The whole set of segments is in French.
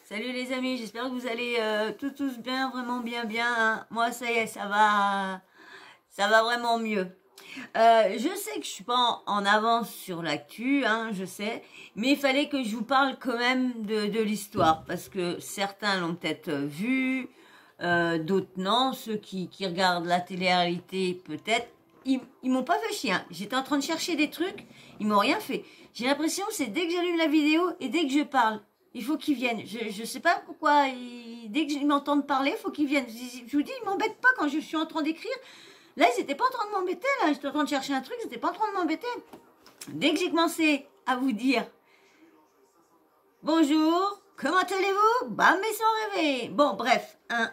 Salut les amis, j'espère que vous allez tous bien, vraiment bien. Hein. Moi, ça y est, ça va vraiment mieux. Je sais que je suis pas en avance sur l'actu, hein, je sais, mais il fallait que je vous parle quand même de l'histoire, parce que certains l'ont peut-être vu, d'autres non, ceux qui regardent la télé-réalité peut-être, ils m'ont pas fait chier. Hein. J'étais en train de chercher des trucs, ils m'ont rien fait. J'ai l'impression que c'est dès que j'allume la vidéo et dès que je parle, il faut qu'ils viennent. Je sais pas pourquoi, dès qu'ils m'entendent parler, il faut qu'ils viennent. Je vous dis, ils m'embêtent pas quand je suis en train d'écrire. Là, ils n'étaient pas en train de m'embêter, là. J'étais en train de chercher un truc, ils n'étaient pas en train de m'embêter. Dès que j'ai commencé à vous dire bonjour, comment allez-vous? Bam, ils sont rêvés. Bon, bref. Hein.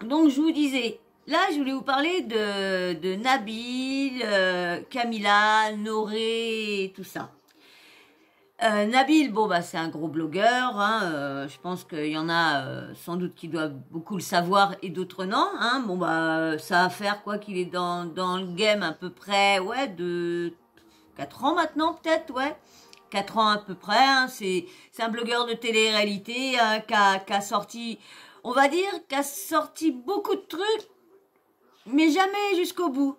Donc, je vous disais, là, je voulais vous parler de Nabil, Camilla, Noré, tout ça. Nabil, bon bah c'est un gros blogueur, hein, je pense qu'il y en a sans doute qui doivent beaucoup le savoir et d'autres non, hein, bon bah ça va faire quoi qu'il est dans le game à peu près, ouais, de 4 ans maintenant peut-être, ouais, 4 ans à peu près, hein, c'est un blogueur de télé-réalité hein, qui a sorti, on va dire, qui a sorti beaucoup de trucs, mais jamais jusqu'au bout.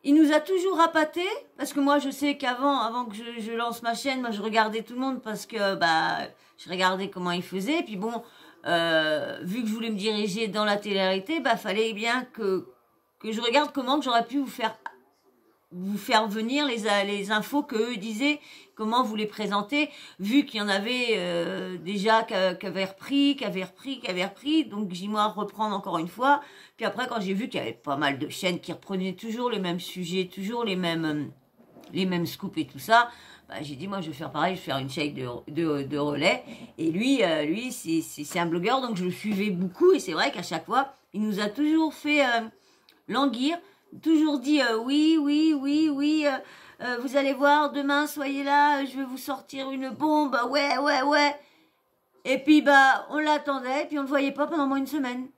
Il nous a toujours appâté parce que moi je sais avant que je lance ma chaîne, moi je regardais tout le monde parce que bah je regardais comment il faisait. Puis bon, vu que je voulais me diriger dans la télé-réalité, bah fallait bien que je regarde comment que j'aurais pu vous faire venir les infos que eux disaient, comment vous les présenter, vu qu'il y en avait déjà qui avaient repris, donc j'ai moi reprendre encore une fois. Puis après, quand j'ai vu qu'il y avait pas mal de chaînes qui reprenaient toujours les mêmes sujets, toujours les mêmes scoops et tout ça, bah, j'ai dit moi je vais faire pareil, je vais faire une chaîne de relais. Et lui c'est un blogueur, donc je le suivais beaucoup et c'est vrai qu'à chaque fois, il nous a toujours fait languir. Toujours dit oui, vous allez voir, demain, soyez là, je vais vous sortir une bombe, ouais. Et puis, bah, on l'attendait, et puis on ne le voyait pas pendant moins une semaine.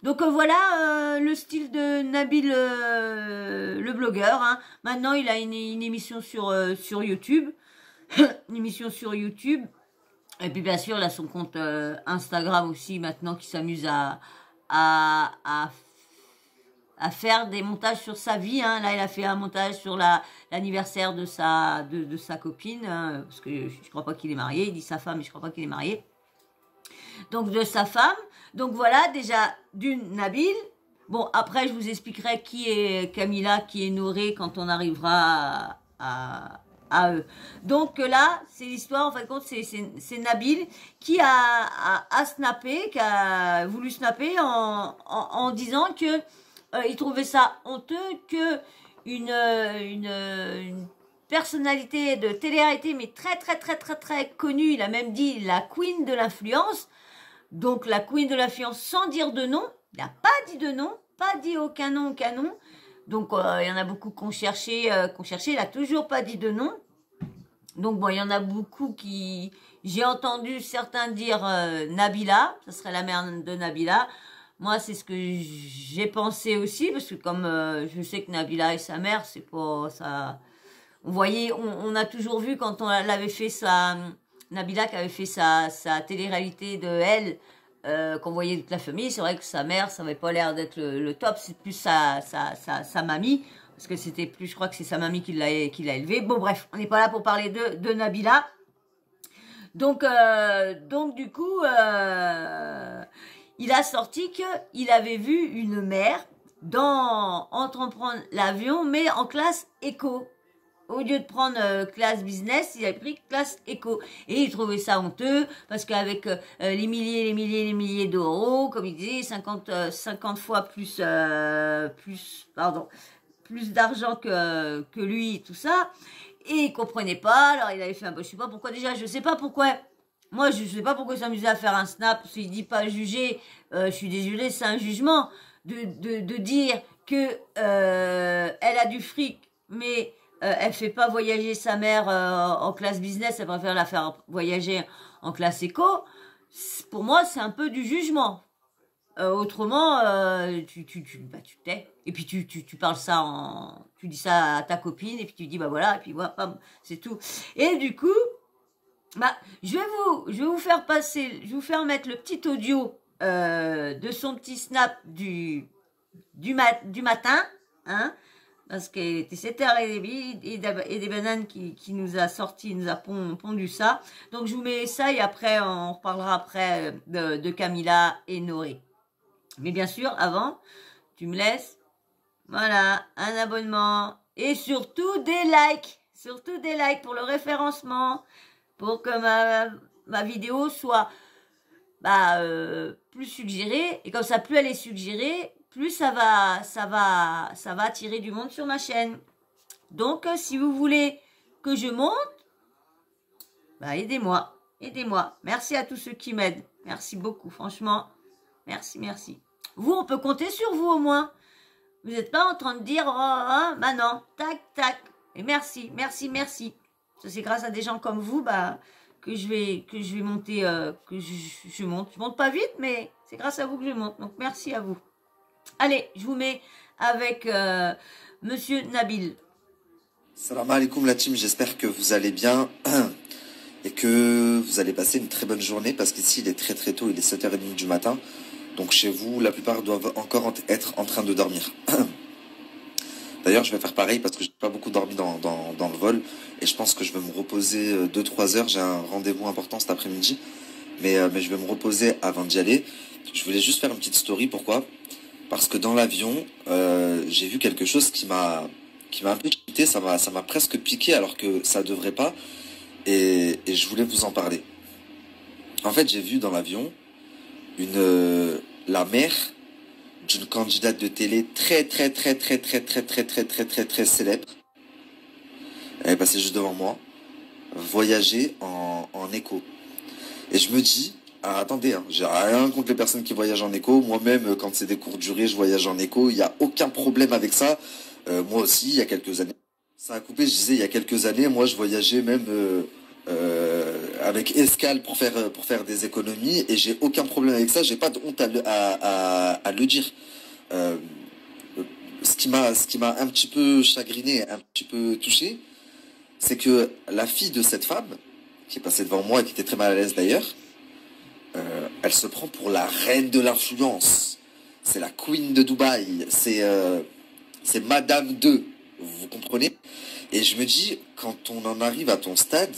Donc voilà le style de Nabil, le blogueur. Hein. Maintenant, il a une émission sur YouTube. Une émission sur YouTube. Et puis, bien sûr, il a son compte Instagram aussi, maintenant, qui s'amuse à faire des montages sur sa vie. Hein. Là, il a fait un montage sur l'anniversaire de sa copine, hein, parce que je crois pas qu'il est marié. Il dit sa femme, mais je crois pas qu'il est marié. Donc, de sa femme. Donc, voilà, déjà, d'une Nabil. Bon, après, je vous expliquerai qui est Camilla, qui est Noré, quand on arrivera à eux. Donc là, c'est l'histoire, en fin de compte, c'est Nabil qui a snappé, qui a voulu snapper en disant que il trouvait ça honteux que une personnalité de télé-réalité, mais très connue, il a même dit la queen de l'influence, donc la queen de l'influence sans dire de nom, il n'a pas dit de nom, pas dit aucun nom, donc il y en a beaucoup qu'on cherchait, il n'a toujours pas dit de nom, donc bon, il y en a beaucoup qui, j'ai entendu certains dire Nabila, ça serait la mère de Nabila. Moi, c'est ce que j'ai pensé aussi, parce que comme je sais que Nabila et sa mère, c'est pas ça. On voyait, on a toujours vu quand on l'avait fait Nabila qui avait fait sa télé-réalité de elle, qu'on voyait toute la famille. C'est vrai que sa mère, ça n'avait pas l'air d'être le top, c'est plus sa mamie, parce que c'était plus, je crois que c'est sa mamie qui l'a élevée. Bon, bref, on n'est pas là pour parler de Nabila. Donc du coup. Il a sorti qu'il avait vu une mère entreprendre l'avion, mais en classe éco. Au lieu de prendre classe business, il a pris classe éco. Et il trouvait ça honteux, parce qu'avec les milliers d'euros, comme il disait, 50 fois plus d'argent que lui, tout ça. Et il comprenait pas, alors il avait fait un peu, je sais pas pourquoi déjà, je sais pas pourquoi. Moi, je ne sais pas pourquoi il s'amusait à faire un snap, parce qu'il dit pas juger, je suis désolée, c'est un jugement, de dire que elle a du fric, mais elle fait pas voyager sa mère en classe business, elle préfère la faire voyager en classe éco. Pour moi, c'est un peu du jugement. Autrement, tu tais, et puis tu parles ça tu dis ça à ta copine, et puis tu dis bah voilà, et puis voilà, c'est tout. Et du coup, Bah, je vais vous faire passer, je vais vous faire mettre le petit audio de son petit snap du matin, hein, parce qu'il était 7h30 et des bananes qui nous a sorti, nous a pondu ça. Donc je vous mets ça et après on reparlera après de Camilla et Noré. Mais bien sûr, avant, tu me laisses, voilà, un abonnement et surtout des likes pour le référencement, pour que ma vidéo soit plus suggérée. Et comme ça, plus elle est suggérée, plus ça va attirer du monde sur ma chaîne. Donc, si vous voulez que je monte, aidez-moi. Aidez-moi. Merci à tous ceux qui m'aident. Merci beaucoup, franchement. Merci, merci. Vous, on peut compter sur vous au moins. Vous n'êtes pas en train de dire, oh, bah non, tac, tac. Et merci, merci, merci. Ça, c'est grâce à des gens comme vous, que je vais monter, que je monte. Je monte pas vite, mais c'est grâce à vous que je monte. Donc, merci à vous. Allez, je vous mets avec Monsieur Nabil. Salam alaikum la team, j'espère que vous allez bien et que vous allez passer une très bonne journée parce qu'ici il est très très tôt, il est 7h30 du matin. Donc chez vous, la plupart doivent encore être en train de dormir. D'ailleurs, je vais faire pareil parce que je n'ai pas beaucoup dormi dans le vol et je pense que je vais me reposer 2-3 heures. J'ai un rendez-vous important cet après-midi, mais je vais me reposer avant d'y aller. Je voulais juste faire une petite story, pourquoi ? Parce que dans l'avion, j'ai vu quelque chose qui m'a un peu quitté, ça m'a presque piqué alors que ça devrait pas, et je voulais vous en parler. En fait, j'ai vu dans l'avion la mère d'une candidate de télé très célèbre. Elle est passée juste devant moi, voyager en écho. Et je me dis, alors attendez, hein, j'ai rien contre les personnes qui voyagent en écho. Moi-même, quand c'est des courtes durées, je voyage en écho. Il n'y a aucun problème avec ça. Moi aussi, il y a quelques années, ça a coupé, je disais, il y a quelques années, moi, je voyageais même avec escale pour faire des économies. Et j'ai aucun problème avec ça. J'ai pas de honte à le dire. Ce qui m'a un petit peu chagriné, un petit peu touché, c'est que la fille de cette femme, qui est passée devant moi et qui était très mal à l'aise d'ailleurs, elle se prend pour la reine de l'influence. C'est la queen de Dubaï. C'est Madame 2. Vous comprenez? Et je me dis, quand on en arrive à ton stade,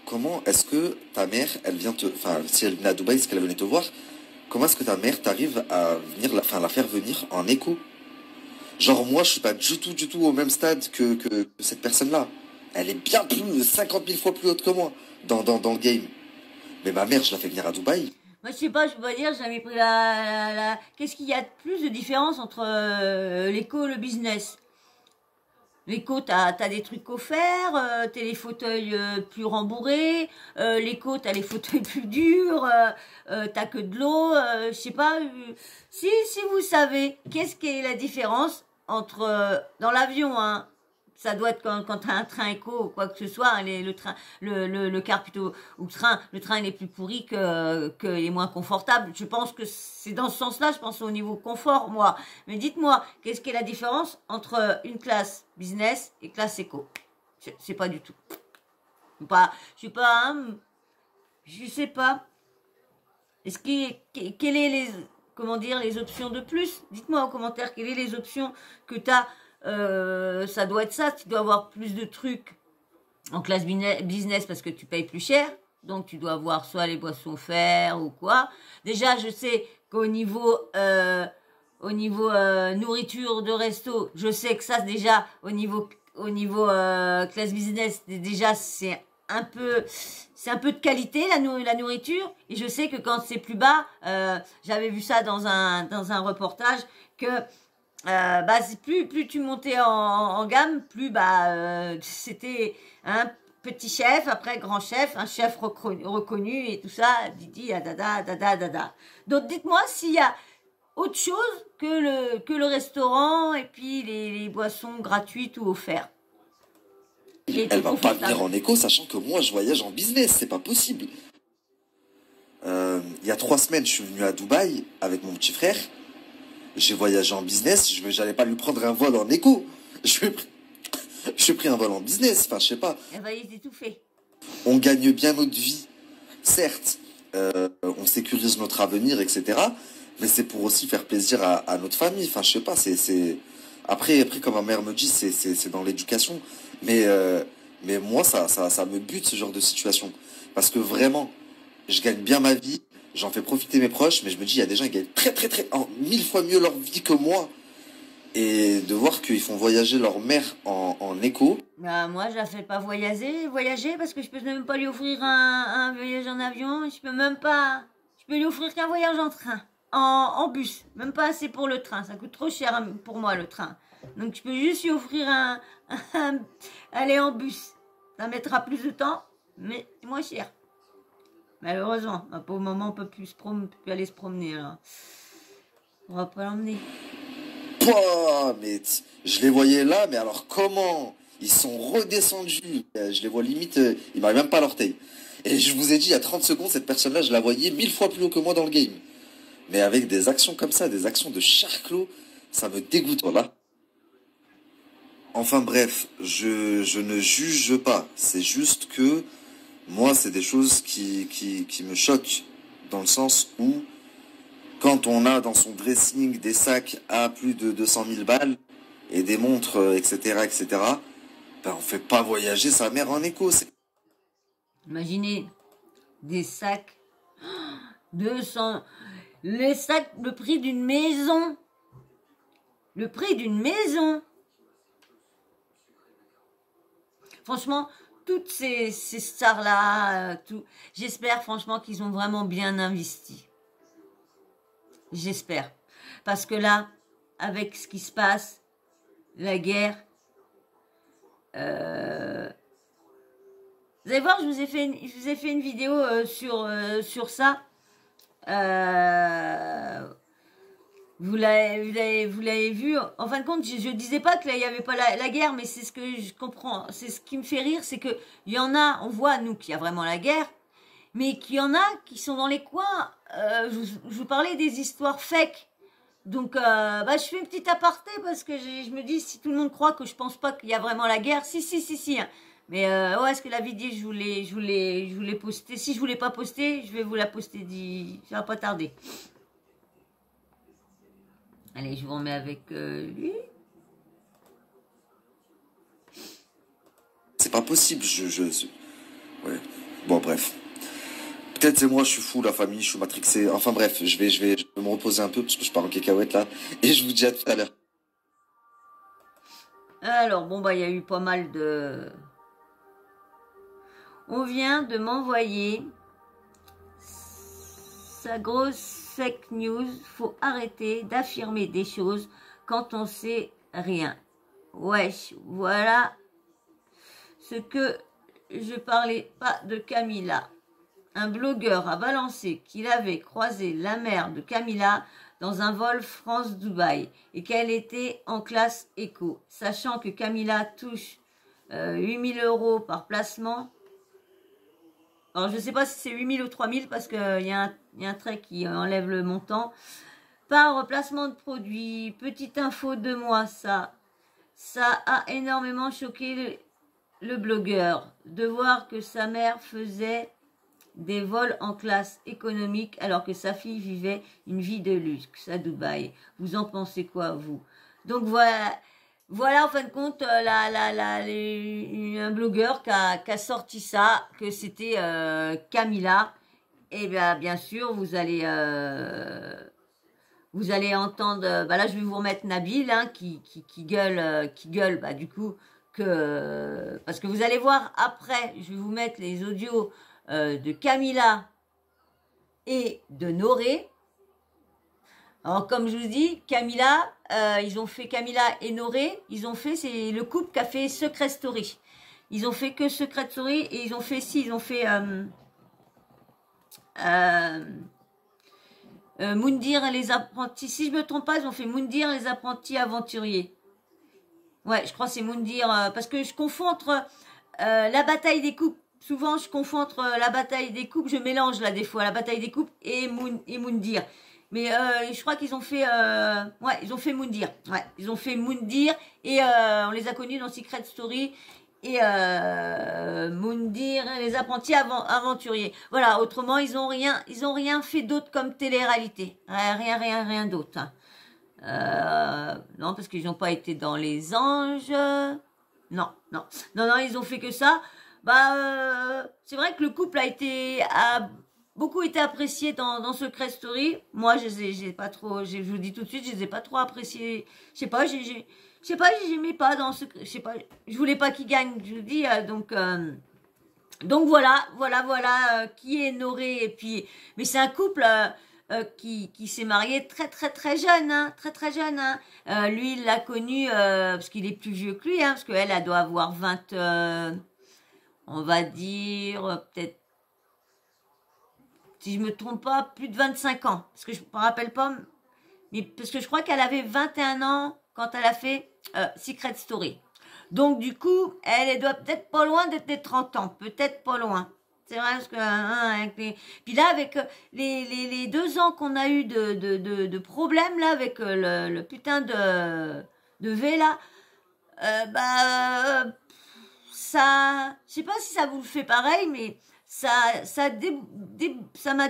comment est-ce que ta mère, elle vient te... Enfin, si elle venait à Dubaï, c'est qu'elle venait te voir, comment est-ce que ta mère t'arrive à venir, la faire venir en écho? Genre, moi, je suis pas du tout au même stade que cette personne-là. Elle est bien plus, 50 000 fois plus haute que moi dans le game. Mais ma mère, je la fais venir à Dubaï. Moi, je sais pas, je peux pas dire, j'ai jamais pris Qu'est-ce qu'il y a de plus de différence entre l'éco et le business? L'éco, t'as des trucs offerts, t'as les fauteuils plus rembourrés, l'éco, t'as les fauteuils plus durs, t'as que de l'eau, je sais pas. Si vous savez, qu'est-ce qui est la différence entre, dans l'avion, hein, ça doit être quand t'as un train éco ou quoi que ce soit, hein, le car plutôt, ou le train il est plus pourri que il est moins confortable. Je pense que c'est dans ce sens-là, je pense au niveau confort, moi. Mais dites-moi, qu'est-ce qu'est la différence entre une classe business et classe éco? C'est pas du tout. Je sais pas. Quelle est comment dire, les options de plus? Dites-moi en commentaire, quelles sont les options que t'as. Ça doit être ça, tu dois avoir plus de trucs en classe business parce que tu payes plus cher, donc tu dois avoir soit les boissons offertes ou quoi. Déjà, je sais qu'au niveau nourriture de resto, je sais que ça déjà au niveau classe business, déjà c'est un peu de qualité la nourriture, et je sais que quand c'est plus bas, j'avais vu ça dans un reportage que plus tu montais en gamme, plus c'était un petit chef, après grand chef, un chef reconnu et tout ça, Didi, dada. Donc dites-moi s'il y a autre chose que le restaurant et puis les boissons gratuites ou offertes. Elle va pas venir en écho, sachant que moi je voyage en business, c'est pas possible. Il y a 3 semaines, je suis venu à Dubaï avec mon petit frère. J'ai voyagé en business, j'allais pas lui prendre un vol en écho. Je suis pris un vol en business, enfin je sais pas. Elle va y étouffer. on gagne bien notre vie. Certes, on sécurise notre avenir, etc. Mais c'est pour aussi faire plaisir à notre famille. Enfin, je sais pas, Après, comme ma mère me dit, c'est dans l'éducation. Mais moi, ça me bute, ce genre de situation. Parce que vraiment, je gagne bien ma vie, j'en fais profiter mes proches, mais je me dis, il y a des gens qui gagnent mille fois mieux leur vie que moi. Et de voir qu'ils font voyager leur mère en éco. Bah, moi, je la fais pas voyager parce que je peux même pas lui offrir un voyage en avion. Je peux même pas. Je peux lui offrir qu'un voyage en train, en bus. Même pas assez pour le train. Ça coûte trop cher pour moi le train. Donc je peux juste lui offrir aller en bus. Ça mettra plus de temps, mais c'est moins cher. Malheureusement, pour le moment, on peut plus aller se promener. Alors. On va pas l'emmener. Pouah, mais je les voyais là, mais alors comment? Ils sont redescendus. Je les vois limite, ils m'arrivent même pas à l'orteil. Et je vous ai dit, il y a 30 secondes, cette personne-là, je la voyais 1000 fois plus haut que moi dans le game. Mais avec des actions comme ça, des actions de charclos, ça me dégoûte, voilà. Enfin bref, je ne juge pas. C'est juste que moi, c'est des choses qui me choquent. Dans le sens où, quand on a dans son dressing des sacs à plus de 200 000 balles, et des montres, etc., ben on fait pas voyager sa mère en éco. Imaginez, des sacs, 200, les sacs, le prix d'une maison. Le prix d'une maison. Franchement, toutes ces stars-là, j'espère franchement qu'ils ont vraiment bien investi. J'espère. Parce que là, avec ce qui se passe, la guerre, vous allez voir, je vous ai fait une vidéo sur ça. Vous l'avez vu. En fin de compte, je disais pas que là, il n'y avait pas la guerre, mais c'est ce que je comprends. C'est ce qui me fait rire, c'est que il y en a, on voit, nous, qu'il y a vraiment la guerre, mais qu'il y en a qui sont dans les coins. Je vous parlais des histoires fake. Donc, je fais une petite aparté parce que je me dis, si tout le monde croit que je pense pas qu'il y a vraiment la guerre, si. Hein. Mais est-ce que la vidéo, je voulais poster. Si je voulais pas poster, je vais vous la poster. Ça va pas tarder. Allez, je vous remets avec lui. C'est pas possible, ouais. Bon, bref. Peut-être c'est moi, je suis fou, la famille, je suis matrixé. Enfin bref, je vais me reposer un peu parce que je pars en cacahuète là. Et je vous dis à tout à l'heure. Alors, bon, il y a eu pas mal de... On vient de m'envoyer sa grosse fake news. Faut arrêter d'affirmer des choses quand on sait rien. Wesh, voilà ce que je parlais pas de Camilla. Un blogueur a balancé qu'il avait croisé la mère de Camilla dans un vol France-Dubaï et qu'elle était en classe éco. Sachant que Camilla touche 8 000 € par placement. Alors, je ne sais pas si c'est 8 000 ou 3 000 parce qu'il y a un trait qui enlève le montant. Par placement de produits, petite info de moi, ça a énormément choqué le blogueur de voir que sa mère faisait des vols en classe économique alors que sa fille vivait une vie de luxe à Dubaï. Vous en pensez quoi, vous? Donc voilà en fin de compte un blogueur qui a sorti ça, que c'était Camilla. Et bien sûr, vous allez entendre, là je vais vous remettre Nabil hein, qui gueule du coup parce que vous allez voir après, je vais vous mettre les audios de Camilla et de Noré. Alors comme je vous dis, Camilla, ils ont fait Camilla et Noré, c'est le couple qui a fait Secret Story. Ils ont fait que Secret Story et ils ont fait Moundir les apprentis. Si je me trompe pas, ils ont fait Moundir les apprentis aventuriers. Ouais, je crois que c'est Moundir parce que je confonds entre la bataille des couples. Souvent, je confonds entre la bataille des couples, je mélange là des fois la bataille des couples et Moundir. Mais je crois qu'ils ont fait, ils ont fait Moundir. Ouais, ils ont fait Moundir et on les a connus dans Secret Story. et Moundir, les apprentis aventuriers. Voilà, autrement, ils ont rien fait d'autre comme télé-réalité. Rien d'autre. Hein. Non, parce qu'ils n'ont pas été dans les anges. Non, ils ont fait que ça. C'est vrai que le couple a beaucoup été apprécié dans Secret Story. Moi, j'ai pas trop, je vous dis tout de suite, je les ai pas trop appréciés. Je sais pas, j'aimais pas dans ce, je sais pas, je voulais pas qu'ils gagnent, je vous dis, donc voilà, qui est Noré et puis, mais c'est un couple qui s'est marié très jeune, hein, très jeune, hein. Lui, il l'a connu parce qu'il est plus vieux que lui, hein, parce qu'elle, elle doit avoir 20, on va dire peut-être, si je me trompe pas, plus de 25 ans, parce que je me rappelle pas, mais parce que je crois qu'elle avait 21 ans quand elle a fait Secret Story. Donc du coup, elle doit peut-être pas loin d'être des 30 ans, peut-être pas loin. C'est vrai parce que puis là avec les 2 ans qu'on a eu de problèmes là avec le putain de V là, ça, je sais pas si ça vous le fait pareil, mais ça m'a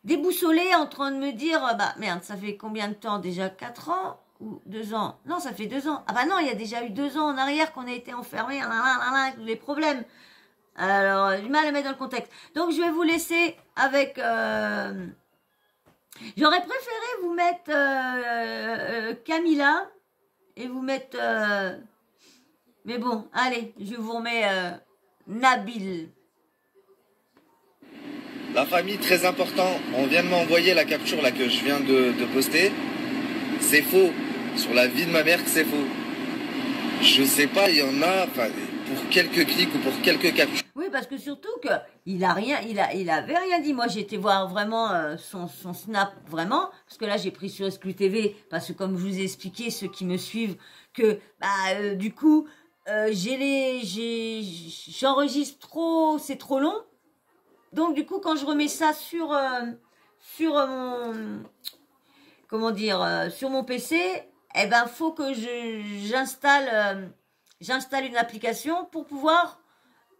déboussolé en train de me dire, merde, ça fait combien de temps déjà, 4 ans ou 2 ans? Non, ça fait 2 ans. Ah bah non, il y a déjà eu 2 ans en arrière qu'on a été enfermés, avec les problèmes. Alors, j'ai du mal à mettre dans le contexte. Donc, je vais vous laisser avec... J'aurais préféré vous mettre Camilla et vous mettre... Mais bon, allez, je vous remets Nabil. La famille, très important. On vient de m'envoyer la capture là que je viens de poster. C'est faux. Sur la vie de ma mère que c'est faux. Je sais pas, il y en a pour quelques clics ou pour quelques captures. Oui, parce que surtout que il avait rien dit. Moi, j'ai été voir vraiment son snap vraiment, parce que là, j'ai pris sur Exclu TV, parce que comme je vous ai expliqué, ceux qui me suivent, que du coup, j'enregistre trop, c'est trop long. Donc du coup, quand je remets ça sur mon, comment dire, sur mon PC, eh ben faut que j'installe une application pour pouvoir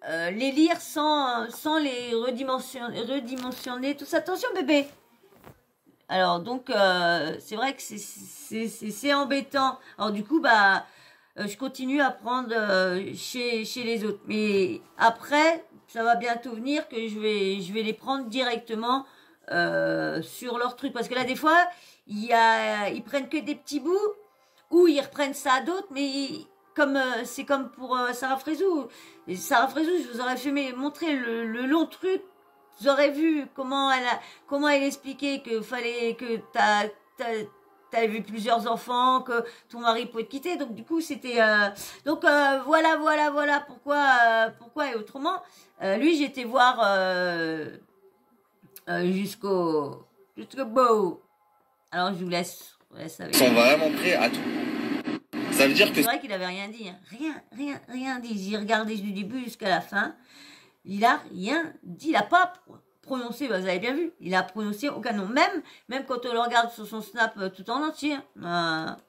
les lire sans les redimensionner tout ça. Attention bébé. Alors donc c'est vrai que c'est embêtant. Alors du coup je continue à prendre chez les autres. Mais après, ça va bientôt venir que je vais les prendre directement sur leur truc. Parce que là, des fois, ils prennent que des petits bouts ou ils reprennent ça à d'autres. Mais comme c'est comme pour Sarah Frézou. Et Sarah Frézou, je vous aurais fait montrer le long truc. Vous aurez vu comment elle expliquait que fallait que t'avais vu plusieurs enfants, que ton mari pouvait te quitter, donc du coup c'était voilà pourquoi et autrement. Lui j'étais voir jusqu'au bout. Alors je vous laisse avec. Ils sont vraiment prêts à tout. Ça veut dire que c'est vrai qu'il avait rien dit, hein. rien dit. J'ai regardé du début jusqu'à la fin. Il a rien dit, il a pas prononcé, vous avez bien vu, il a prononcé aucun nom, même quand on le regarde sur son snap tout en entier.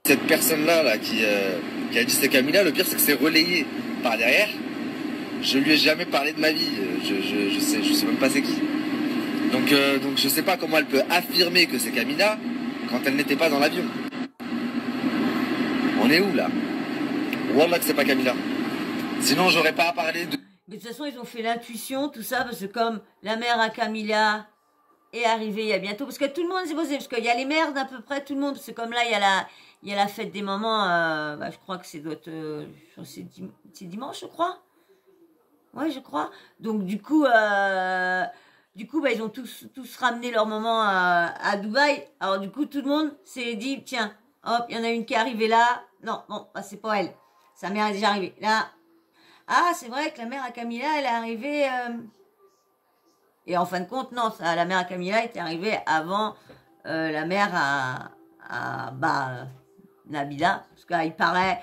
Cette personne-là qui a dit c'est Camilla, le pire c'est que c'est relayé par derrière. Je lui ai jamais parlé de ma vie, je sais même pas c'est qui. Donc je sais pas comment elle peut affirmer que c'est Camilla quand elle n'était pas dans l'avion. On est où là? Wallah que c'est pas Camilla. Sinon j'aurais pas à parler de... Mais de toute façon, ils ont fait l'intuition, tout ça, parce que comme la mère à Camilla est arrivée il y a bientôt, parce que tout le monde s'est posé, parce qu'il y a les mères d'à peu près tout le monde, parce que comme là, il y a la fête des mamans, je crois que c'est dimanche, je crois. Ouais, je crois. Donc, du coup, ils ont tous ramené leur maman à Dubaï. Alors, du coup, tout le monde s'est dit, tiens, hop, il y en a une qui est arrivée là. Non, c'est pas elle. Sa mère est déjà arrivée. Là, ah, c'est vrai que la mère à Camilla, elle est arrivée... Et en fin de compte, non, la mère à Camilla était arrivée avant la mère à Nabila. Parce qu'il paraît,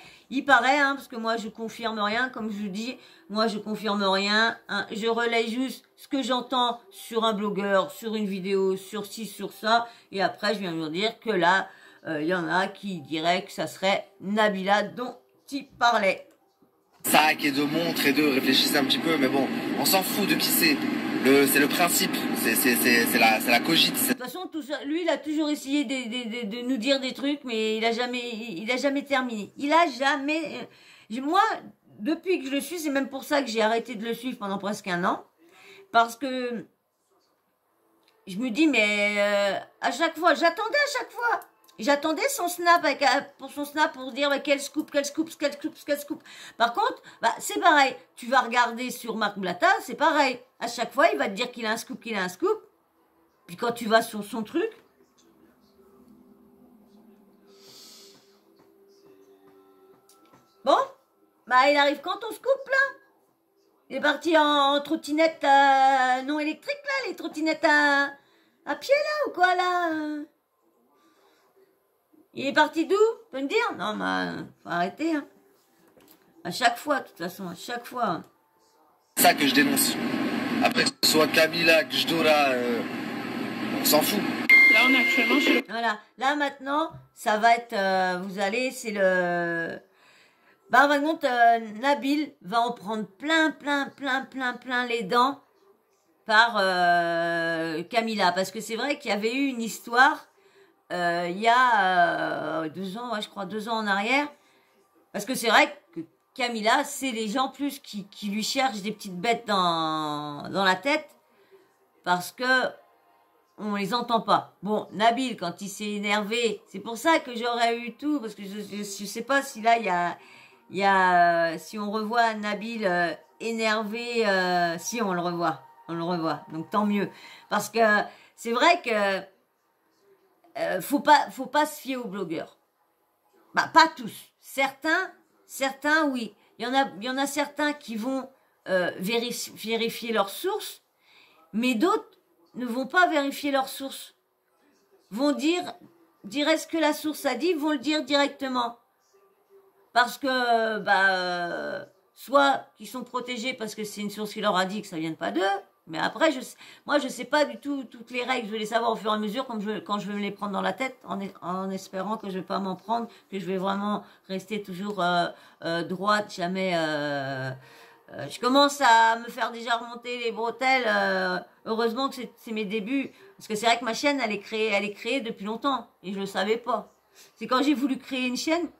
hein, parce que moi, je confirme rien, comme je vous dis. Moi, je confirme rien. Hein, je relaye juste ce que j'entends sur un blogueur, sur une vidéo, sur ci, sur ça. Et après, je viens vous dire que là, il y en a qui diraient que ça serait Nabila dont il parlait. sac et de montres et de réfléchissez un petit peu, mais bon, on s'en fout de qui c'est. C'est le principe, c'est la cogite. De toute façon, tout ça, lui, il a toujours essayé de nous dire des trucs, mais il a jamais terminé. Il a jamais. Moi, depuis que je le suis, c'est même pour ça que j'ai arrêté de le suivre pendant presque un an, parce que je me dis, mais à chaque fois, j'attendais à chaque fois. J'attendais son snap pour dire bah, quel scoop. Par contre, bah, c'est pareil. Tu vas regarder sur Marc Blatta, c'est pareil. À chaque fois, il va te dire qu'il a un scoop, Puis quand tu vas sur son truc, bon, bah il arrive quand ton scoop là. Il est parti en trottinette non électrique là, les trottinettes à pied là ou quoi là. Il est parti d'où? Tu peux me dire? Non, mais faut arrêter. Hein. À chaque fois, de toute façon, à chaque fois. C'est ça que je dénonce. Après, que ce soit Camila, Gjdora, on s'en fout. Là, on est actuellement chez le... Voilà. Là, maintenant, ça va être... vous allez, c'est le... Bah, en fin de compte, Nabil va en prendre plein les dents par Camila. Parce que c'est vrai qu'il y avait eu une histoire... il y a 2 ans, ouais, je crois 2 ans en arrière, parce que c'est vrai que Camila, c'est les gens plus qui lui cherchent des petites bêtes dans la tête, parce que on les entend pas. Bon, Nabil, quand il s'est énervé, c'est pour ça que j'aurais eu tout, parce que je sais pas si là, il y a si on revoit Nabil énervé, si on le revoit, donc tant mieux, parce que c'est vrai que faut pas se fier aux blogueurs. Bah, pas tous. Certains, oui. Il y en a certains qui vont vérifier leurs sources, mais d'autres ne vont pas vérifier leurs sources. Vont dire ce que la source a dit, vont le dire directement. Parce que, soit qu'ils sont protégés parce que c'est une source qui leur a dit que ça vient pas d'eux, mais après, moi, je sais pas du tout toutes les règles. Je vais les savoir au fur et à mesure quand je vais me les prendre dans la tête, en espérant que je vais pas m'en prendre, que je vais vraiment rester toujours droite, jamais. Je commence à me faire déjà remonter les bretelles. Heureusement que c'est mes débuts, parce que c'est vrai que ma chaîne, elle est créée depuis longtemps et je le savais pas. C'est quand j'ai voulu créer une chaîne,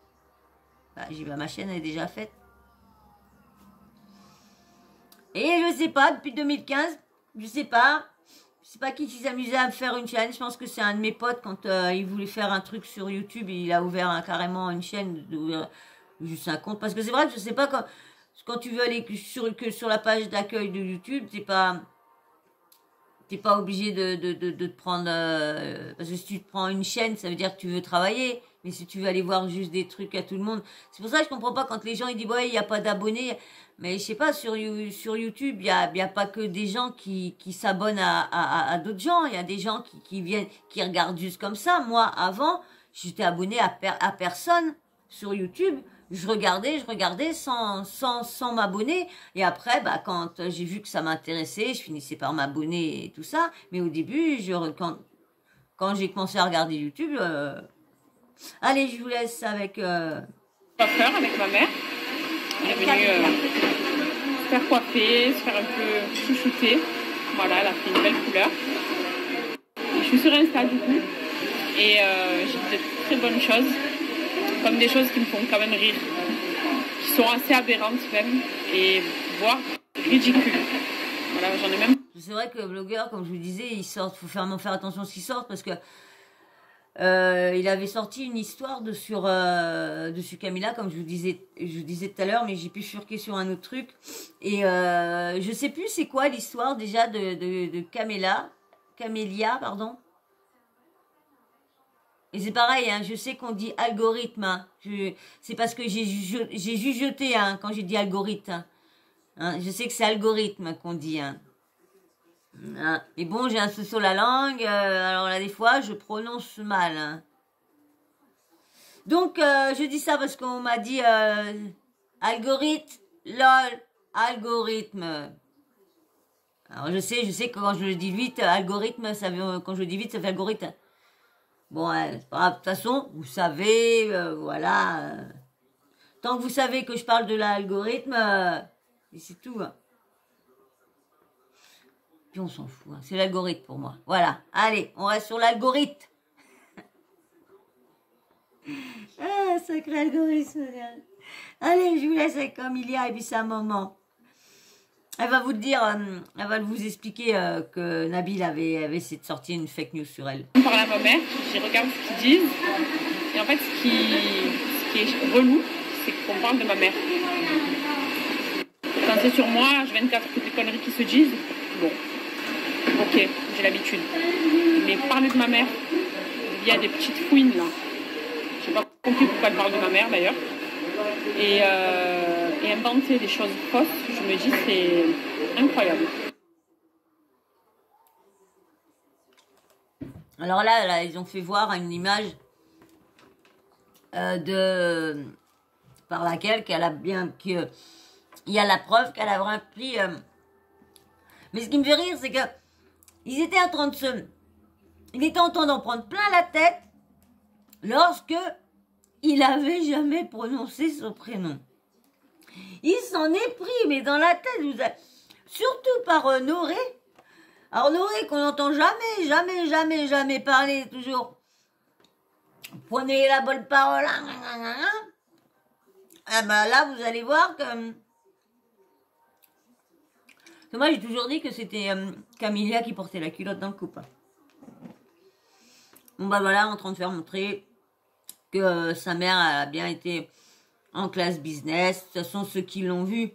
ma chaîne elle est déjà faite. Et je sais pas, depuis 2015, je sais pas qui s'est amusé à me faire une chaîne. Je pense que c'est un de mes potes quand il voulait faire un truc sur YouTube, il a ouvert carrément une chaîne, juste un compte. Parce que c'est vrai que je sais pas quand tu veux aller sur la page d'accueil de YouTube, t'es pas obligé de te prendre, parce que si tu te prends une chaîne, ça veut dire que tu veux travailler. Mais si tu veux aller voir juste des trucs à tout le monde, c'est pour ça que je comprends pas quand les gens ils disent ouais il y a pas d'abonnés, mais je sais pas sur YouTube il y a pas que des gens qui s'abonnent à d'autres gens, il y a des gens qui viennent qui regardent juste comme ça. Moi avant j'étais abonné à personne sur YouTube, je regardais sans m'abonner, et après quand j'ai vu que ça m'intéressait, je finissais par m'abonner et tout ça. Mais au début quand j'ai commencé à regarder YouTube, allez, je vous laisse avec... coiffeur avec ma mère. Elle est venue se faire coiffer, se faire un peu chouchouter. Voilà, elle a pris une belle couleur. Et je suis sur Insta du coup. Et j'ai de très bonnes choses. Comme des choses qui me font quand même rire. Qui sont assez aberrantes même. Et voire ridicules. Voilà, j'en ai même... C'est vrai que le blogueur, comme je vous disais, ils sortent, faut vraiment faire attention à ce qu'ils sortent, parce que il avait sorti une histoire dessus Camila, comme je vous disais tout à l'heure, mais j'ai pu bifurquer sur un autre truc. Et je sais plus c'est quoi l'histoire déjà de Camélia, pardon. Et c'est pareil, hein, je sais qu'on dit algorithme. Hein. C'est parce que j'ai jugeoté hein, quand j'ai dit algorithme. Hein. Je sais que c'est algorithme qu'on dit. Hein. Hein. Mais bon, j'ai un souci sur la langue, alors là des fois je prononce mal. Hein. Donc je dis ça parce qu'on m'a dit algorithme, lol, algorithme. Alors je sais que quand je le dis vite, algorithme, quand je le dis vite, ça fait algorithme. Bon, c'est pas grave, de toute façon, vous savez, voilà. Tant que vous savez que je parle de l'algorithme, et c'est tout. Hein. Puis on s'en fout, hein. C'est l'algorithme pour moi. Voilà, allez, on reste sur l'algorithme. Ah, sacré algorithme. Allez, je vous laisse avec Amelia et puis sa maman. Elle va vous dire, elle va vous expliquer que Nabil avait essayé de sortir une fake news sur elle. On parle à ma mère, je regarde ce qu'ils disent. Et en fait, ce qui est relou, c'est qu'on parle de ma mère. Quand c'est sur moi, je 24 toutes les conneries qui se disent. Bon, ok, j'ai l'habitude. Mais parler de ma mère, il y a des petites fouines là. Je n'ai pas compris pourquoi elle parle de ma mère d'ailleurs. Et inventer des choses fausses, je me dis c'est incroyable. Alors là, ils ont fait voir une image par laquelle il y a la preuve qu'elle a vraiment pris. Mais ce qui me fait rire, c'est que il était en train d'en prendre plein la tête lorsque il avait jamais prononcé son prénom. Il s'en est pris, mais dans la tête, surtout par Noré. Alors Noré, qu'on n'entend jamais parler, toujours. Prenez la bonne parole. Ah ben là, vous allez voir que moi, j'ai toujours dit que c'était Camilla qui portait la culotte dans le couple. Bon bah voilà, en train de faire montrer que sa mère a bien été en classe business. De toute façon, ceux qui l'ont vu,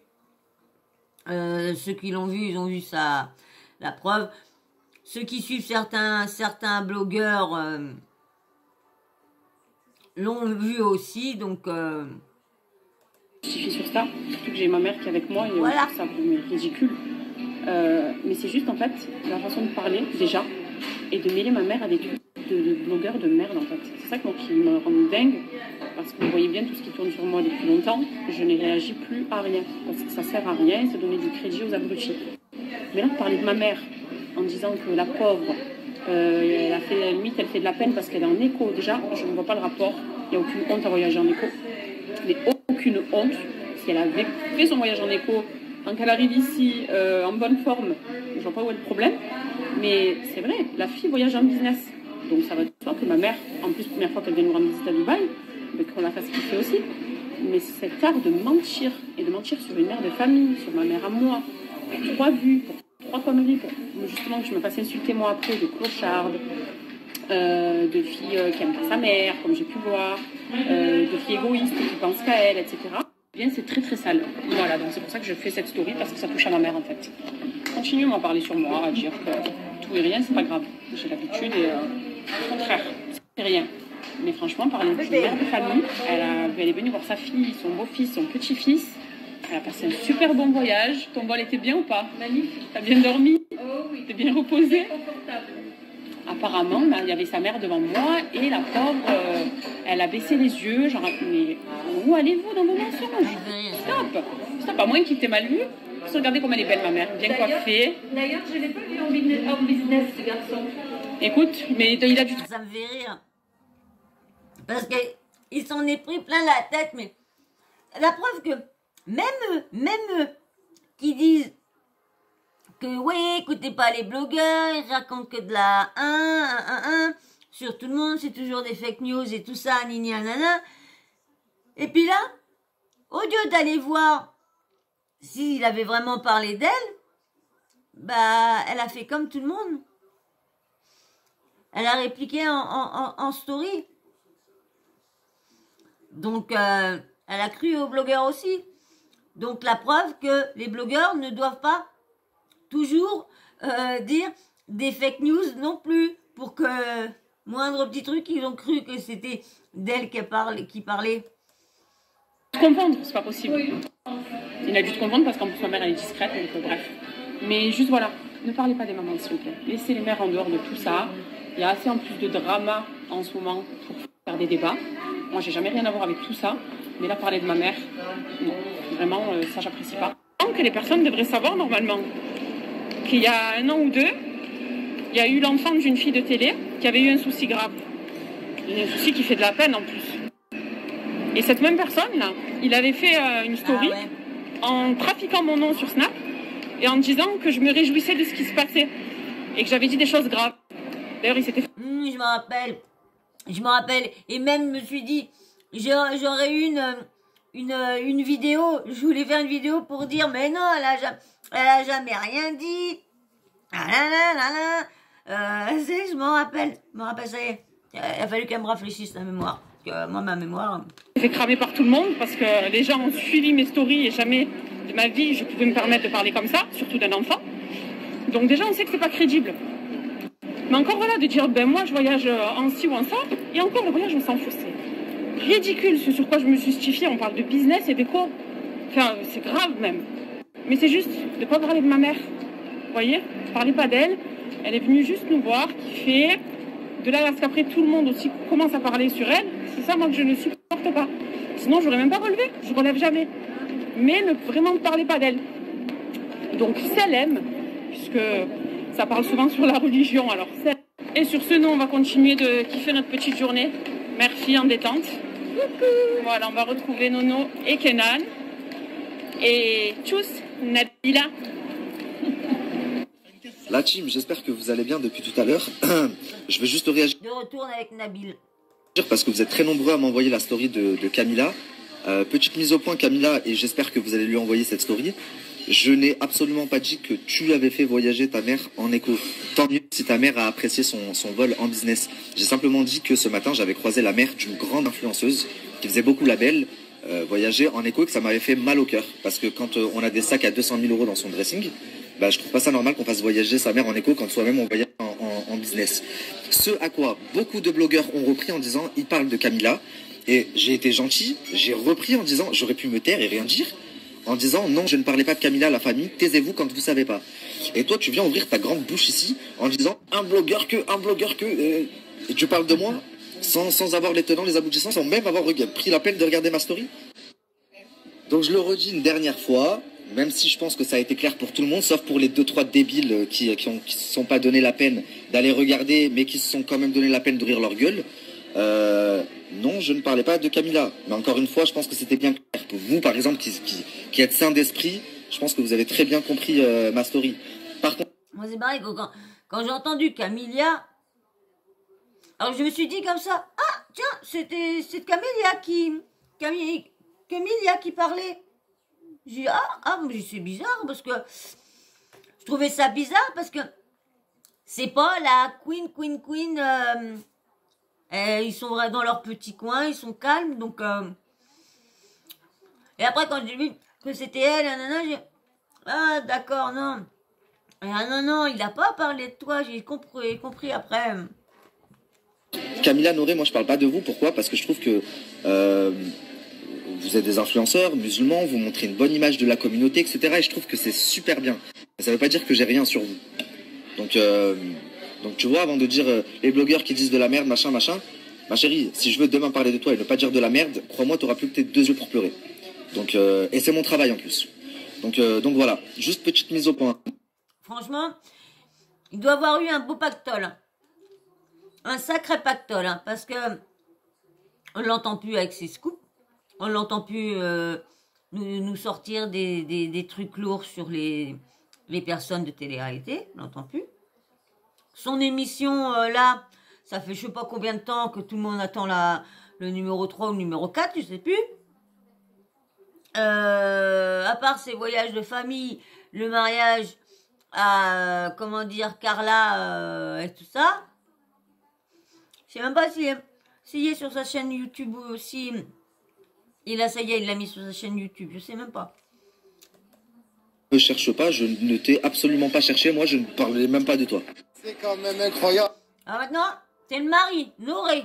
ils ont vu la preuve. Ceux qui suivent certains blogueurs l'ont vu aussi, donc... Je suis sur ça, surtout que j'ai ma mère qui est avec moi et voilà. Ça me ridicule. Mais c'est juste en fait la façon de parler déjà et de mêler ma mère à des trucs de blogueurs de merde en fait. C'est ça qui me rend dingue parce que vous voyez bien tout ce qui tourne sur moi depuis longtemps. Je ne réagis plus à rien parce que ça sert à rien et ça donner du crédit aux abrutis. Mais là, parler de ma mère en disant que la pauvre, elle a fait, limite, elle fait de la peine parce qu'elle est en écho. Déjà, je ne vois pas le rapport. Il n'y a aucune honte à voyager en écho. Mais aucune honte. Si elle avait fait son voyage en écho, quand elle arrive ici en bonne forme, je ne vois pas où est le problème. Mais c'est vrai, la fille voyage en business. Donc ça va de soi que ma mère, en plus, première fois qu'elle vient nous rendre visite à Dubaï, qu'on la fasse kiffer aussi. Mais cet art de mentir, et de mentir sur une mère de famille, sur ma mère à moi, pour 3 vues, pour 3 conneries, pour justement que je me fasse insulter moi après de clocharde, de filles qui n'aiment pas sa mère, comme j'ai pu voir, de filles égoïstes qui pensent qu'à elle, etc. Bien, c'est très très sale. Voilà, donc c'est pour ça que je fais cette story, parce que ça touche à ma mère en fait. Continuez à parler sur moi, à dire que tout et rien, c'est pas grave. J'ai l'habitude et au contraire, c'est rien. Mais franchement, parler d'une mère de famille, elle est venue voir sa fille, son beau-fils, son petit-fils. Elle a passé un super bon voyage. Ton vol était bien ou pas? Magnifique. T'as bien dormi? Oh oui. T'es bien reposé? Confortable. Apparemment, il y avait sa mère devant moi et la pauvre, elle a baissé les yeux, genre, mais où allez-vous dans vos mensonges? Stop! Stop, à moins qu'il t'ait mal vu. Regardez comme elle est belle, ma mère, bien coiffée. D'ailleurs, je ne l'ai pas vu en business, ce garçon. Écoute, mais il a du... Ça me fait rire. Parce qu'il s'en est pris plein la tête, mais la preuve que même eux qui disent que oui, écoutez pas les blogueurs, ils racontent que de la 1 sur tout le monde, c'est toujours des fake news et tout ça, nini nanana. Et puis là, au lieu d'aller voir s'il avait vraiment parlé d'elle, bah elle a fait comme tout le monde. Elle a répliqué en story. Donc, elle a cru aux blogueurs aussi. Donc, la preuve que les blogueurs ne doivent pas toujours dire des fake news non plus. Pour que, moindre petit truc, ils ont cru que c'était d'elle qui parlait. Comprendre, c'est pas possible. Oui. Il a dû te comprendre parce qu'en plus, ma mère, elle est discrète, donc bref. Mais juste voilà, ne parlez pas des mamans, s'il vous plaît. Laissez les mères en dehors de tout ça. Il y a assez en plus de drama en ce moment pour faire des débats. Moi, j'ai jamais rien à voir avec tout ça. Mais là, parler de ma mère, non. Vraiment, ça, j'apprécie pas. Donc, les personnes devraient savoir, normalement, qu'il y a 1 an ou 2, il y a eu l'enfant d'une fille de télé qui avait eu un souci grave. Un souci qui fait de la peine, en plus. Et cette même personne là, il avait fait une story Ah ouais. en trafiquant mon nom sur Snap et en disant que je me réjouissais de ce qui se passait et que j'avais dit des choses graves. D'ailleurs, il s'était fait... Je me rappelle. Je me rappelle. Et même, je me suis dit, j'aurais eu une vidéo. Je voulais faire une vidéo pour dire, mais non, elle a jamais rien dit. Ah là là là là. Je m'en rappelle. Ça y est. Il a fallu qu'elle me rafraîchisse la mémoire. Parce que moi, ma mémoire... fait cramer par tout le monde parce que les gens ont suivi mes stories et jamais de ma vie je pouvais me permettre de parler comme ça, surtout d'un enfant. Donc déjà, on sait que c'est pas crédible. Mais encore voilà, de dire, ben moi je voyage en ci ou en ça, et encore le voyage on s'en fout. C'est ridicule ce sur quoi je me justifie, on parle de business et d'éco. Enfin, c'est grave même. Mais c'est juste de pas parler de ma mère. Vous voyez, parlez pas d'elle, elle est venue juste nous voir, kiffer. De là à ce qu'après tout le monde aussi commence à parler sur elle, c'est ça moi que je ne supporte pas. Sinon j'aurais même pas relevé, je relève jamais. Mais ne vraiment ne parlez pas d'elle. Donc si elle aime, puisque ça parle souvent sur la religion, alors c'est... Et sur ce, nous, on va continuer de kiffer notre petite journée. Merci, en détente. Voilà, on va retrouver Nono et Kenan. Et tchuss, Nabila. La team, j'espère que vous allez bien depuis tout à l'heure. Je vais juste réagir De retour avec Nabil. parce que vous êtes très nombreux à m'envoyer la story de Camilla. Petite mise au point, Camilla, et j'espère que vous allez lui envoyer cette story. Je n'ai absolument pas dit que tu avais fait voyager ta mère en éco. Tant mieux si ta mère a apprécié son vol en business. J'ai simplement dit que ce matin, j'avais croisé la mère d'une grande influenceuse qui faisait beaucoup la belle, voyager en éco, et que ça m'avait fait mal au cœur. Parce que quand on a des sacs à 200 000 € dans son dressing, bah, je trouve pas ça normal qu'on fasse voyager sa mère en éco quand soi-même on voyage en business. Ce à quoi beaucoup de blogueurs ont repris en disant, ils parlent de Camilla, et j'ai été gentil, j'ai repris en disant, j'aurais pu me taire et rien dire, en disant, non, je ne parlais pas de Camilla à la famille, taisez-vous quand vous savez pas. Et toi, tu viens ouvrir ta grande bouche ici, en disant, un blogueur que, et tu parles de moi, sans avoir les tenants, les aboutissants, sans même avoir pris la peine de regarder ma story. Donc je le redis une dernière fois, même si je pense que ça a été clair pour tout le monde, sauf pour les 2-3 débiles qui se sont pas donné la peine d'aller regarder, mais qui se sont quand même donné la peine d'ouvrir leur gueule. Non, je ne parlais pas de Camilla. Mais encore une fois, je pense que c'était bien clair. Pour vous, par exemple, qui êtes sain d'esprit, je pense que vous avez très bien compris ma story. Par contre... Moi, c'est pareil, quand j'ai entendu Camilla, alors je me suis dit comme ça, ah, tiens, c'est Camilla qui parlait. J'ai dit, mais c'est bizarre, parce que je trouvais ça bizarre, parce que c'est pas la queen, ils sont dans leur petit coin, ils sont calmes, donc... Et après, quand j'ai vu que c'était elle, nanana, j'ai... Ah, d'accord, non. Ah non, il n'a pas parlé de toi, j'ai compris après. Camilla Noré, moi je parle pas de vous, pourquoi? Parce que je trouve que vous êtes des influenceurs musulmans, vous montrez une bonne image de la communauté, etc. Et je trouve que c'est super bien. Mais ça veut pas dire que j'ai rien sur vous. Donc tu vois, avant de dire les blogueurs qui disent de la merde, machin, ma chérie, si je veux demain parler de toi et ne pas dire de la merde, crois-moi, tu n'auras plus que tes 2 yeux pour pleurer. Donc, et c'est mon travail en plus. Donc voilà, juste petite mise au point. Franchement, il doit avoir eu un beau pactole. Hein. Un sacré pactole, hein, parce que on l'entend plus avec ses scoops. On l'entend plus nous sortir des trucs lourds sur les personnes de télé-réalité. On l'entend plus. Son émission, là, ça fait je sais pas combien de temps que tout le monde attend le numéro 3 ou le numéro 4, je sais plus. À part ses voyages de famille, le mariage à, Carla et tout ça. Je sais même pas s'il est sur sa chaîne YouTube aussi. Ça y est, il l'a mis sur sa chaîne YouTube, je sais même pas. Ne cherche pas, je ne t'ai absolument pas cherché, moi je ne parlais même pas de toi. C'est quand même incroyable. Alors maintenant, c'est le mari, Noré.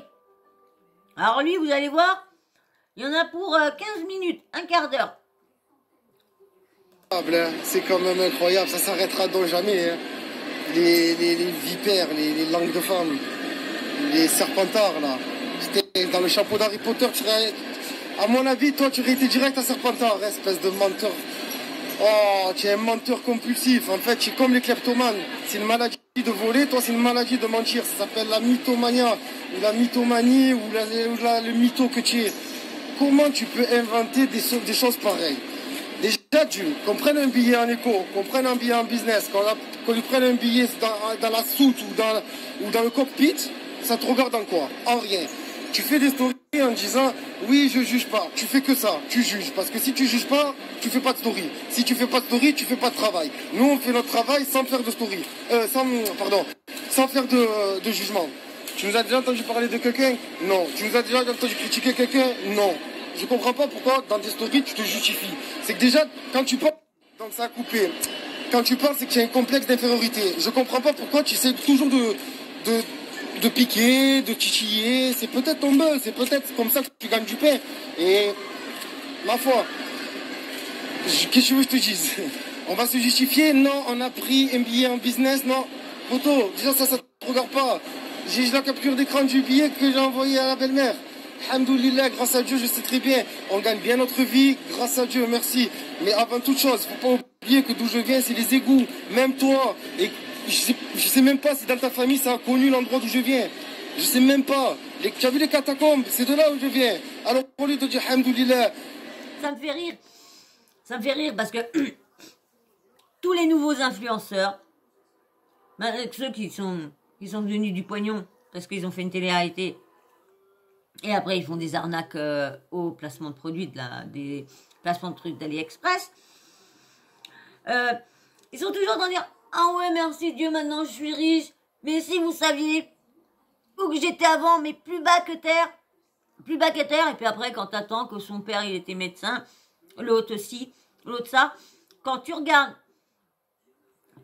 Alors lui, vous allez voir, il y en a pour 15 minutes, un quart d'heure. C'est quand même incroyable, ça s'arrêtera donc jamais. Hein. Les vipères, les langues de femmes, les serpentards là. C'était dans le chapeau d'Harry Potter, à mon avis, toi tu aurais été direct à Serpentard, espèce de menteur. Oh, tu es un menteur compulsif. En fait, tu es comme les kleptomanes. C'est une maladie de voler, toi c'est une maladie de mentir. Ça s'appelle la mythomania, ou la mythomanie, ou le mytho que tu es. comment tu peux inventer des choses pareilles? Déjà, qu'on prenne un billet en éco, qu'on prenne un billet en business, qu'on lui prenne un billet dans la soute ou dans le cockpit, ça te regarde en quoi? En rien. Tu fais des stories en disant oui, je juge pas. Tu fais que ça, tu juges. Parce que si tu juges pas, tu fais pas de story. Si tu fais pas de story, tu fais pas de travail. Nous, on fait notre travail sans faire de story. Sans faire de jugement. Tu nous as déjà entendu parler de quelqu'un? Non. Tu nous as déjà entendu critiquer quelqu'un? Non. Je comprends pas pourquoi dans tes stories tu te justifies. C'est que déjà, quand tu parles, donc ça a coupé. Quand tu parles, c'est qu'il y a un complexe d'infériorité. Je comprends pas pourquoi tu essaies toujours de piquer, de titiller. C'est peut-être ton buzz, c'est peut-être comme ça que tu gagnes du pain. Et ma foi, qu'est-ce que tu veux que je te dise? On va se justifier? Non, on a pris un billet en business? Non. Photo, déjà ça te regarde pas. J'ai la capture d'écran du billet que j'ai envoyé à la belle-mère. Alhamdoulilah, grâce à Dieu, je sais très bien. On gagne bien notre vie, grâce à Dieu, merci. Mais avant toute chose, faut pas oublier que d'où je viens, c'est les égouts. Même toi. Et je sais même pas si dans ta famille, ça a connu l'endroit d'où je viens. Je sais même pas. Tu as vu les catacombes? C'est de là où je viens. Alors, pour lui de dire Alhamdoulilah. Ça me fait rire. Ça me fait rire parce que tous les nouveaux influenceurs, ceux qui sont devenus du pognon parce qu'ils ont fait une télé-réalité, et après, ils font des arnaques au placement de produits, des placements de trucs d'AliExpress. Ils sont toujours dans dire « Ah ouais, merci Dieu, maintenant je suis riche. Mais si vous saviez où que j'étais avant, mais plus bas que terre. » Plus bas que terre. Et puis après, quand t'attends que son père, il était médecin, l'autre aussi, l'autre ça. Quand tu regardes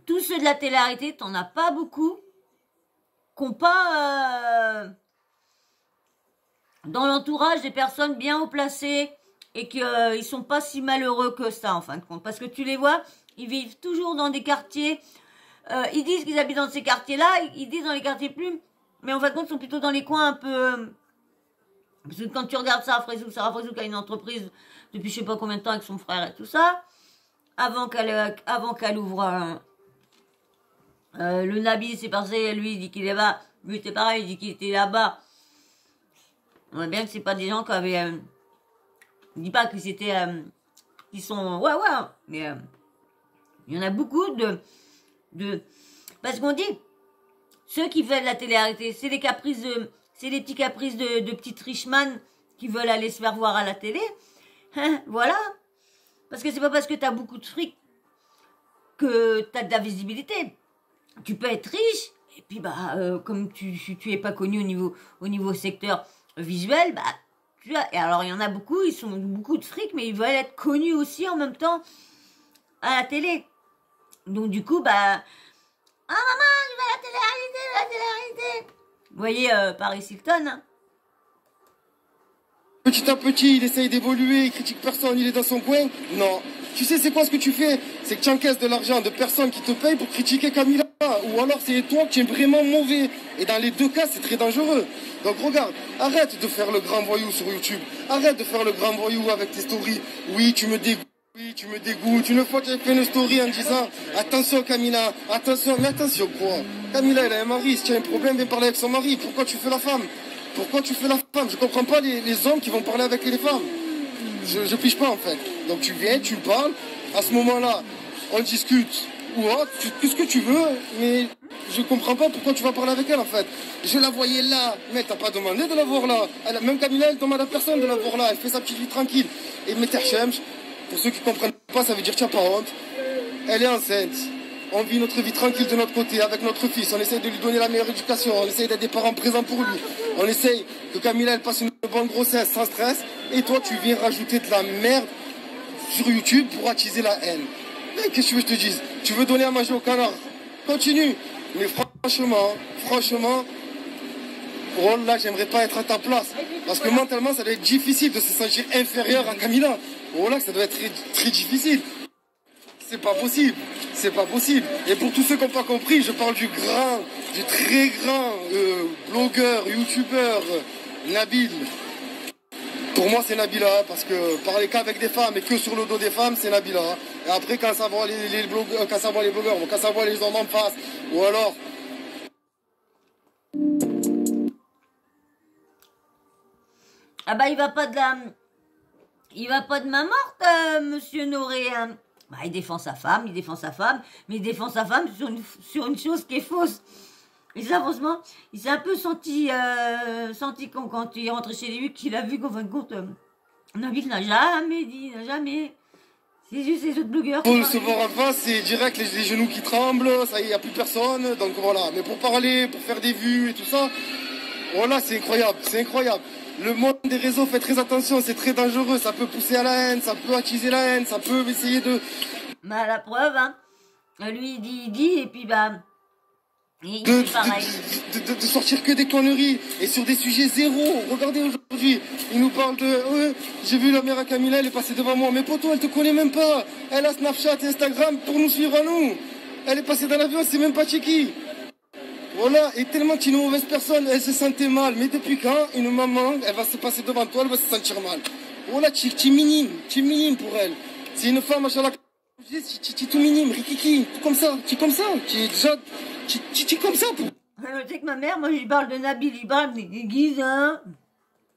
tous ceux de la télé-réalité, t'en as pas beaucoup qui n'ont pas... dans l'entourage des personnes bien haut placées et qu'ils sont pas si malheureux que ça en fin de compte. Parce que tu les vois, ils vivent toujours dans des quartiers, ils disent qu'ils habitent dans ces quartiers-là, ils disent dans les quartiers plumes, mais en fin de compte ils sont plutôt dans les coins un peu... parce que quand tu regardes Sarah Frézou qui a une entreprise depuis je sais pas combien de temps avec son frère et tout ça, avant qu'elle ouvre le Nabi, c'est parce que lui il dit qu'il est là, lui c'était pareil, il dit qu'il était là-bas. On voit bien que c'est pas des gens qui avaient... je dis pas que c'était... qui sont... Ouais, mais il y en a beaucoup de... Parce qu'on dit, ceux qui veulent la télé-réalité, c'est les caprices c'est les petits caprices de petites richman qui veulent aller se faire voir à la télé. Hein, voilà. Parce que c'est pas parce que t'as beaucoup de fric que t'as de la visibilité. Tu peux être riche, et puis comme tu es pas connu au niveau secteur visuel, tu vois. Et alors il y en a beaucoup, ils sont beaucoup de fric, mais ils veulent être connus aussi en même temps à la télé. Donc du coup, ah maman, je vais à la télé-réalité. Vous voyez Paris Hilton, hein. Petit à petit, il essaye d'évoluer, il critique personne, il est dans son coin. Non. Tu sais, c'est quoi ce que tu fais? C'est que tu encaisses de l'argent de personnes qui te payent pour critiquer Camilla. Ou alors c'est toi qui es vraiment mauvais. Et dans les deux cas, c'est très dangereux. Donc regarde, arrête de faire le grand voyou sur YouTube. Arrête de faire le grand voyou avec tes stories. Oui, tu me dégoûtes. Oui, tu me dégoûtes. Une fois, tu as fait une story en disant attention Camilla, attention. Mais attention quoi? Camilla, elle a un mari. Si tu as un problème, viens parler avec son mari. Pourquoi tu fais la femme? Pourquoi tu fais la femme? Je comprends pas les hommes qui vont parler avec les femmes. Je pige pas en fait. Donc tu viens, tu parles. À ce moment-là, on discute. Ou tout ce que tu veux. Mais je comprends pas pourquoi tu vas parler avec elle en fait. Je la voyais là. Mais t'as pas demandé de la voir là. Même Camilla, elle demande à personne de la voir là. Elle fait sa petite vie tranquille. Et Meterchem, pour ceux qui comprennent pas, ça veut dire tiens pas honte. Elle est enceinte. On vit notre vie tranquille de notre côté avec notre fils. On essaye de lui donner la meilleure éducation. On essaye d'être des parents présents pour lui. On essaye que Camilla elle passe une bonne grossesse sans stress. Et toi tu viens rajouter de la merde sur YouTube pour attiser la haine. Mais qu'est-ce que tu veux que je te dise? Tu veux donner à manger au canard? Continue. Mais franchement, oh là j'aimerais pas être à ta place. Parce que mentalement ça doit être difficile de se sentir inférieur à Camilla. Oh là ça doit être très, très difficile. C'est pas possible. C'est pas possible. Et pour tous ceux qui n'ont pas compris, je parle du très grand blogueur, youtubeur Nabil. Pour moi, c'est Nabila, parce que parler qu'avec des femmes et que sur le dos des femmes, c'est Nabila. Et après, quand ça voit les blogueurs, quand ça voit les hommes en face, ou alors... Ah il va pas de la... il va pas de main morte, monsieur Noré. Hein. Bah, il défend sa femme, mais il défend sa femme sur une chose qui est fausse. Et ça, franchement, il s'est un peu senti quand il est rentré chez lui, qu'il a vu qu'en fin de compte, Nabil n'a jamais dit, n'a jamais. C'est juste les autres blogueurs. Pour se voir en face, c'est direct les genoux qui tremblent, ça y est, il n'y a plus personne, donc voilà. Mais pour parler, pour faire des vues et tout ça, voilà, c'est incroyable, c'est incroyable. Le monde des réseaux, fait très attention, c'est très dangereux, ça peut pousser à la haine, ça peut attiser la haine, ça peut essayer de... Bah, la preuve, hein. Lui, il dit, et puis, bah... Il fait pareil. De sortir que des conneries et sur des sujets zéro. Regardez aujourd'hui, il nous parle de j'ai vu la mère à Camilla, elle est passée devant moi. Mais poto, elle te connaît même pas. Elle a Snapchat et Instagram pour nous suivre à nous. Elle est passée dans l'avion, elle sait même pas chez qui. Voilà, et tellement tu es une mauvaise personne, elle se sentait mal. Mais depuis quand une maman, elle va se passer devant toi, elle va se sentir mal. Voilà, tu es minime pour elle. C'est une femme, machallah. Tu es tout minime, rikiki, comme ça, tu es comme ça. Tu es déjà... Tu es comme ça pour... Tu sais que ma mère, moi, je parle de Nabil, je parle de Guise, hein.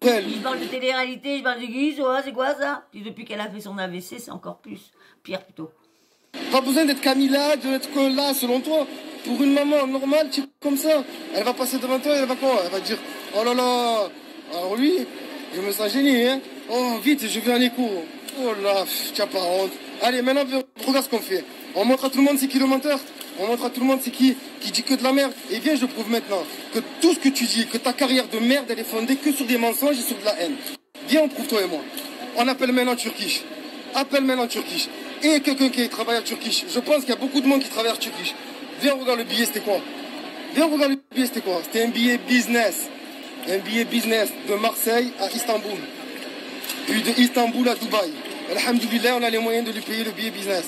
Je parle de télé-réalité, je parle de Guise, ouais, c'est quoi ça? Et depuis qu'elle a fait son AVC, c'est encore plus. Pire plutôt. Pas besoin d'être Camilla, d'être là, selon toi. Pour une maman normale, tu es comme ça. Elle va passer devant toi et elle va quoi? Elle va dire, oh là là. Alors lui, je me sens gêné, hein. Oh, vite, je veux un écho. Oh là, tu n'as pas honte. Allez, maintenant, regarde ce qu'on fait. On montre à tout le monde c'est qui le menteur. On montre à tout le monde c'est qui dit que de la merde. Et viens, je prouve maintenant que tout ce que tu dis, que ta carrière de merde, elle est fondée que sur des mensonges et sur de la haine. Viens, on prouve toi et moi. On appelle maintenant Turkish. Appelle maintenant Turkish. Et quelqu'un qui travaille à Turkish. Je pense qu'il y a beaucoup de monde qui travaille à Turkish. Viens, regarde le billet, c'était quoi? Viens, regarde le billet, c'était quoi? C'était un billet business. Un billet business de Marseille à Istanbul. Puis de Istanbul à Dubaï. Alhamdoulilah, on a les moyens de lui payer le billet business.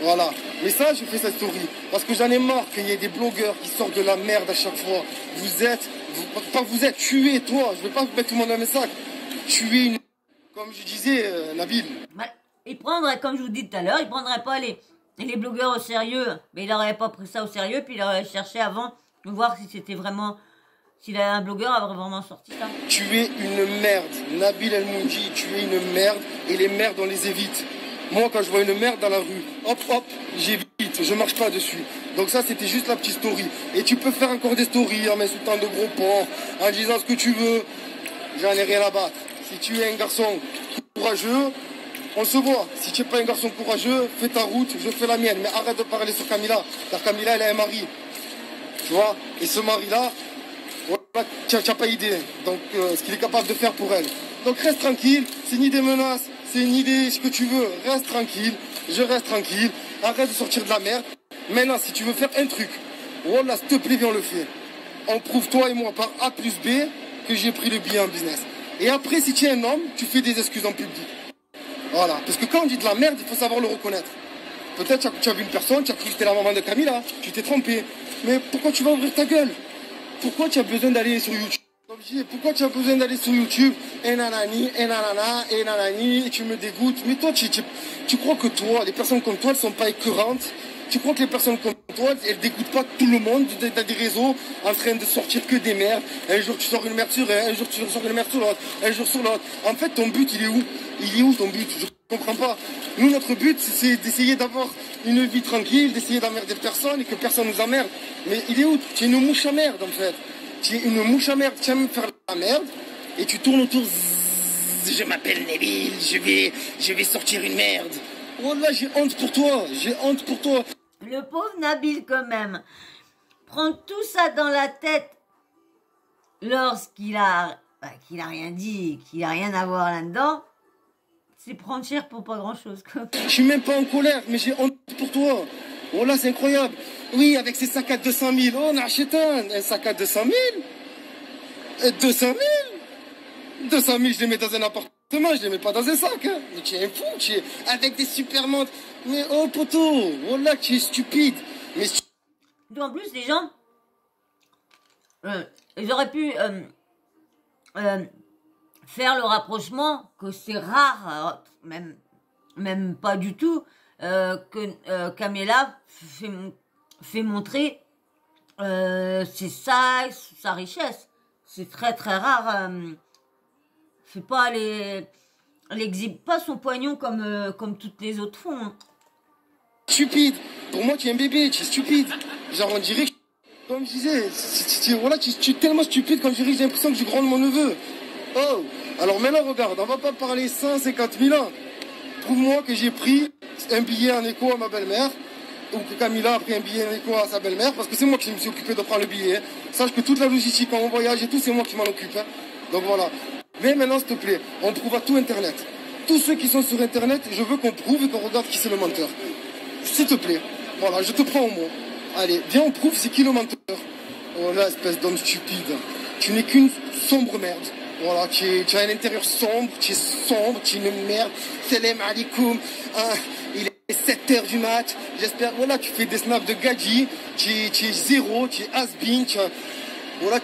Voilà. Mais ça, je fais cette story. Parce que j'en ai marre qu'il y ait des blogueurs qui sortent de la merde à chaque fois. Vous êtes tué, toi. Je ne vais pas mettre tout le monde dans mes sacs. Tuer une... Comme je disais, Nabil. Il prendrait, comme je vous dis tout à l'heure, il prendrait pas les blogueurs au sérieux. Mais il n'aurait pas pris ça au sérieux, puis il aurait cherché avant de voir si c'était vraiment... S'il avait un blogueur avait vraiment sorti ça. Tu es une merde. Nabil El Mounji, tu es une merde. Et les merdes, on les évite. Moi, quand je vois une merde dans la rue, hop, j'évite, je marche pas dessus. Donc ça, c'était juste la petite story. Et tu peux faire encore des stories en m'insultant de gros porcs, en disant ce que tu veux. J'en ai rien à battre. Si tu es un garçon courageux, on se voit. Si tu n'es pas un garçon courageux, fais ta route, je fais la mienne. Mais arrête de parler sur Camilla. Car Camilla, elle a un mari. Tu vois? Et ce mari-là, voilà, tu n'as pas idée. Donc, ce qu'il est capable de faire pour elle. Donc reste tranquille, c'est ni des menaces, c'est ni des ce que tu veux. Reste tranquille, je reste tranquille. Arrête de sortir de la merde. Maintenant, si tu veux faire un truc, voilà, s'il te plaît, viens, on le fait. On prouve, toi et moi, par A plus B, que j'ai pris le billet en business. Et après, si tu es un homme, tu fais des excuses en public. Voilà. Parce que quand on dit de la merde, il faut savoir le reconnaître. Peut-être que tu as vu une personne, tu as cru que c'était la maman de Camilla, tu t'es trompé. Mais pourquoi tu vas ouvrir ta gueule? Pourquoi tu as besoin d'aller sur YouTube? Comme je dis, pourquoi tu as besoin d'aller sur YouTube? Et nanani, et nanana, et nanani, et tu me dégoûtes. Mais toi, tu crois que toi, les personnes comme toi, elles sont pas écœurantes? Tu crois que les personnes comme toi, elles dégoûtent pas tout le monde dans des réseaux en train de sortir que des merdes? Un jour tu sors une merde sur un jour tu sors une merde sur l'autre, un jour sur l'autre. En fait, ton but, il est où? Il est où ton but? Je comprends pas. Nous, notre but, c'est d'essayer d'avoir une vie tranquille, d'essayer d'emmerder personne et que personne nous emmerde. Mais il est où? Tu es une mouche à merde, en fait. Tu es une mouche à merde. Tu aimes faire la merde et tu tournes autour. Je m'appelle Nabil, je vais sortir une merde. Oh là, j'ai honte pour toi. J'ai honte pour toi. Le pauvre Nabil, quand même, prend tout ça dans la tête lorsqu'il a, qu'il a rien dit, qu'il a rien à voir là-dedans. C'est prendre cher pour pas grand-chose. Je suis même pas en colère, mais j'ai honte pour toi. Oh là, c'est incroyable. Oui, avec ces sacs à 200 000. Oh, on a acheté un sac à 200 000. 200 000 200 000, je les mets dans un appartement, je les mets pas dans un sac. Hein. Mais tu es un fou, tu es avec des super montres. Mais oh, poteau, oh là, tu es stupide. Mais en plus, les gens, ils auraient pu faire le rapprochement que c'est rare, même pas du tout, que Camilla fait montrer c'est ça, sa richesse. C'est très très rare. Fait pas Elle exhibe pas son poignon comme toutes les autres font. Hein. Stupide. Pour moi, tu es un bébé, tu es stupide. Genre, on dirait que, comme je disais, voilà, tu es tellement stupide quand je dirais que j'ai l'impression que je gronde mon neveu. Oh, alors maintenant, regarde, on va pas parler 150 000 ans. Prouve-moi que j'ai pris un billet en écho à ma belle-mère, ou que Camilla a pris un billet en écho à sa belle-mère, parce que c'est moi qui me suis occupé de prendre le billet. Sache que toute la logistique, quand on voyage et tout, c'est moi qui m'en occupe. Hein. Donc voilà. Mais maintenant, s'il te plaît, on prouve à tout Internet. Tous ceux qui sont sur Internet, je veux qu'on prouve et qu'on regarde qui c'est le menteur. S'il te plaît. Voilà, je te prends au mot. Allez, viens, on prouve c'est qui le menteur. Oh là, espèce d'homme stupide. Tu n'es qu'une sombre merde. Voilà, tu as un intérieur sombre, tu es une merde. Salam alaikum. Il est 7h du mat. J'espère, voilà, tu fais des snaps de gadji. Tu es zéro, tu es has-been. Voilà,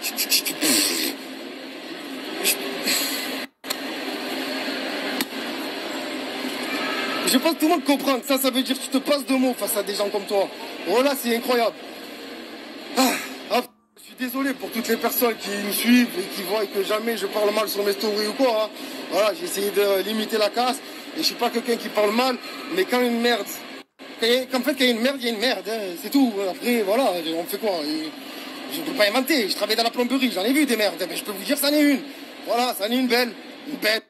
je pense que tout le monde comprend que ça veut dire que tu te passes de mots face à des gens comme toi. Voilà, c'est incroyable. Je suis désolé pour toutes les personnes qui nous suivent et qui voient que jamais je parle mal sur mes stories ou quoi. Hein. Voilà, j'ai essayé de limiter la casse. Et je suis pas quelqu'un qui parle mal, mais quand une merde... quand il y a une merde, il y a une merde. Hein, c'est tout. Après, voilà, on fait quoi? Je ne peux pas inventer. Je travaille dans la plomberie, j'en ai vu des merdes. Mais je peux vous dire, ça en est une. Voilà, ça en est une belle. Une belle.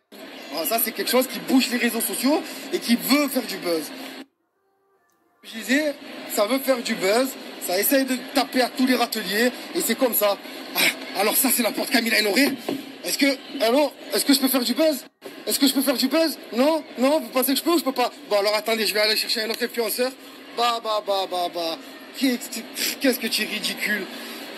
Alors ça, c'est quelque chose qui bouche les réseaux sociaux et qui veut faire du buzz. Je disais, ça veut faire du buzz, ça essaye de taper à tous les râteliers, et c'est comme ça. Alors ça, c'est la porte Camilla et Noré. Est-ce que je peux faire du buzz? Est-ce que je peux faire du buzz? Non? Non? Vous pensez que je peux ou je peux pas? Bon, alors attendez, je vais aller chercher un autre influenceur. Qu'est-ce que tu es ridicule.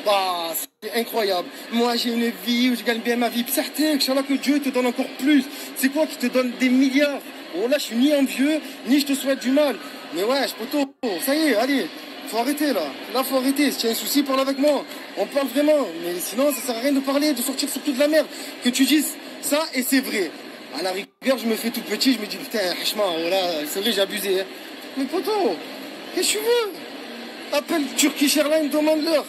Bah, c'est incroyable. Moi, j'ai une vie où je gagne bien ma vie. Certain, Inch'Allah, que Dieu te donne encore plus. C'est quoi qui te donne des milliards? Oh là, je suis ni envieux, ni je te souhaite du mal. Mais ouais, je peux tout. Ça y est, allez. Faut arrêter, là. Là, faut arrêter. Si tu as un souci, parle avec moi. On parle vraiment. Mais sinon, ça sert à rien de parler, de sortir sur toute la merde. Que tu dises ça, et c'est vrai. À la rigueur, je me fais tout petit, je me dis, putain, franchement, voilà, c'est vrai, j'ai abusé. Hein. Mais poto, qu'est-ce que tu veux? Appelle Turkish Airlines, demande-leur.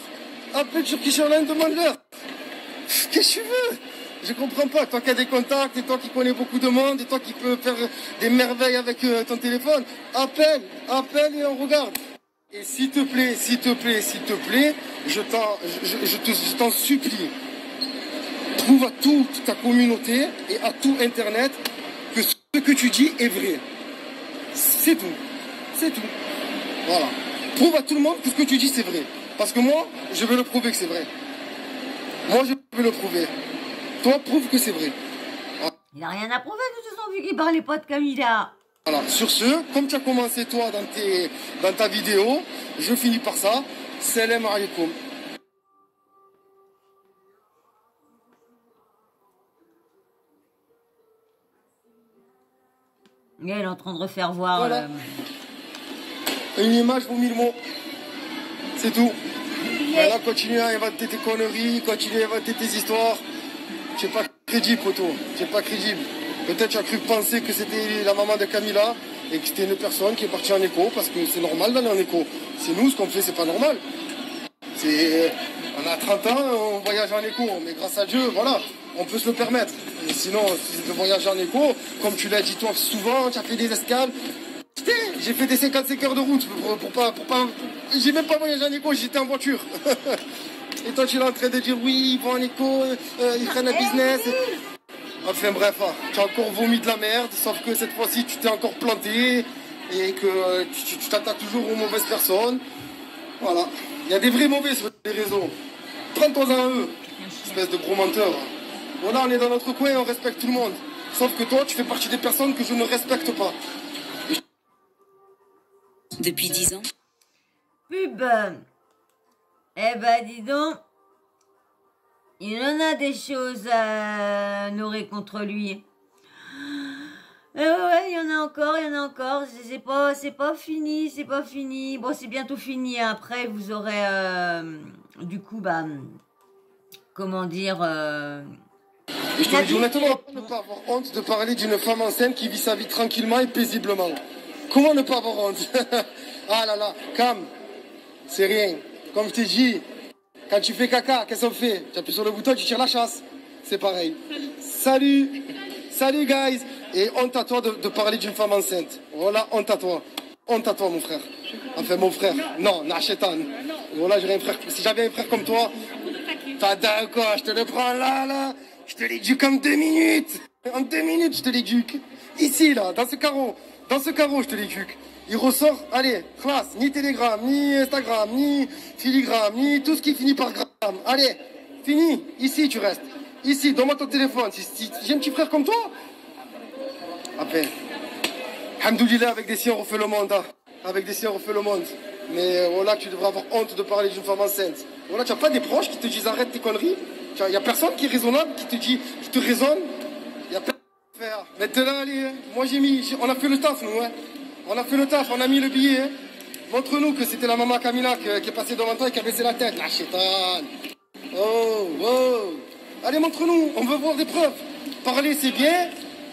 Appelle Turkish Airlines, demande-leur. Qu'est-ce que tu veux? Je comprends pas. Toi qui as des contacts, et toi qui connais beaucoup de monde, et toi qui peux faire des merveilles avec ton téléphone, appelle et on regarde. Et s'il te plaît, je t'en supplie, trouve à toute ta communauté et à tout Internet que ce que tu dis est vrai. C'est tout. C'est tout. Voilà. Prouve à tout le monde que ce que tu dis c'est vrai. Parce que moi, je vais le prouver que c'est vrai. Moi, je vais le prouver. Toi, prouve que c'est vrai. Voilà. Il n'a rien à prouver de toute façon vu qu'il parlait pas de Camilla. Voilà. Sur ce, comme tu as commencé toi dans ta vidéo, je finis par ça. Salam alaikum. Et elle est en train de refaire voir. Voilà. Une image vaut 1000 mots. C'est tout. Voilà, continue à inventer tes conneries, continue à inventer tes histoires. Tu n'es pas crédible, poto. Tu n'es pas crédible. Peut-être tu as cru penser que c'était la maman de Camilla et que c'était une personne qui est partie en écho parce que c'est normal d'aller en écho. C'est nous, ce qu'on fait, c'est pas normal. On a 30 ans, on voyage en écho, mais grâce à Dieu, voilà, on peut se le permettre. Et sinon, si c'est de voyager en écho, comme tu l'as dit toi souvent, tu as fait des escales. J'ai fait des 55 heures de route pour pas j'ai même pas voyagé en écho, j'étais en voiture. Et toi tu es en train de dire oui, ils vont en écho, ils prennent un business. Enfin bref, tu as encore vomi de la merde, sauf que cette fois-ci tu t'es encore planté et que tu t'attaques toujours aux mauvaises personnes. Voilà. Il y a des vrais mauvais sur les réseaux. Prends-toi-en à eux, espèce de gros menteur. Voilà, on est dans notre coin et on respecte tout le monde. Sauf que toi, tu fais partie des personnes que je ne respecte pas. Depuis 10 ans. Pub. Eh ben, dis donc. Il en a des choses à nourrir contre lui. Ouais, il y en a encore. C'est pas fini. Bon, c'est bientôt fini. Après, vous aurez, du coup, comment dire... Et je te le dis honnêtement, ne pas avoir honte de parler d'une femme enceinte qui vit sa vie tranquillement et paisiblement. Comment ne pas avoir honte? Ah là là, calme. C'est rien. Comme je t'ai dit, quand tu fais caca, qu'est-ce qu'on fait? Tu appuies sur le bouton, tu tires la chasse. C'est pareil. Salut guys. Et honte à toi de parler d'une femme enceinte. Voilà, honte à toi. Honte à toi, mon frère. Enfin, mon frère. Non, Nachetan. Voilà, j'ai un frère. Si j'avais un frère comme toi, t'as d'accord, je te le prends là. Je te l'éduque en 2 minutes. En 2 minutes, je te l'éduque. Ici, là, dans ce carreau. Dans ce carreau, je te l'éduque. Il ressort, allez, classe, ni Telegram, ni Instagram, ni Filigram, ni tout ce qui finit par gramme. Allez, fini. Ici, tu restes. Ici, donne-moi ton téléphone. Si j'ai un petit frère comme toi. Après, alhamdoulilah, avec des siens, on refait le monde. Hein. Avec des siens, on refait le monde. Mais voilà, tu devrais avoir honte de parler d'une femme enceinte. Voilà, tu n'as pas des proches qui te disent arrête tes conneries. Il n'y a personne qui est raisonnable, qui te raisonne. Il n'y a personne à faire. Maintenant, allez, hein. Moi on a fait le taf, nous. Hein. On a fait le taf, on a mis le billet. Hein. Montre-nous que c'était la maman Camila qui est passée devant toi et qui a baissé la tête. La chétane. Oh. Allez, montre-nous, on veut voir des preuves. Parler, c'est bien.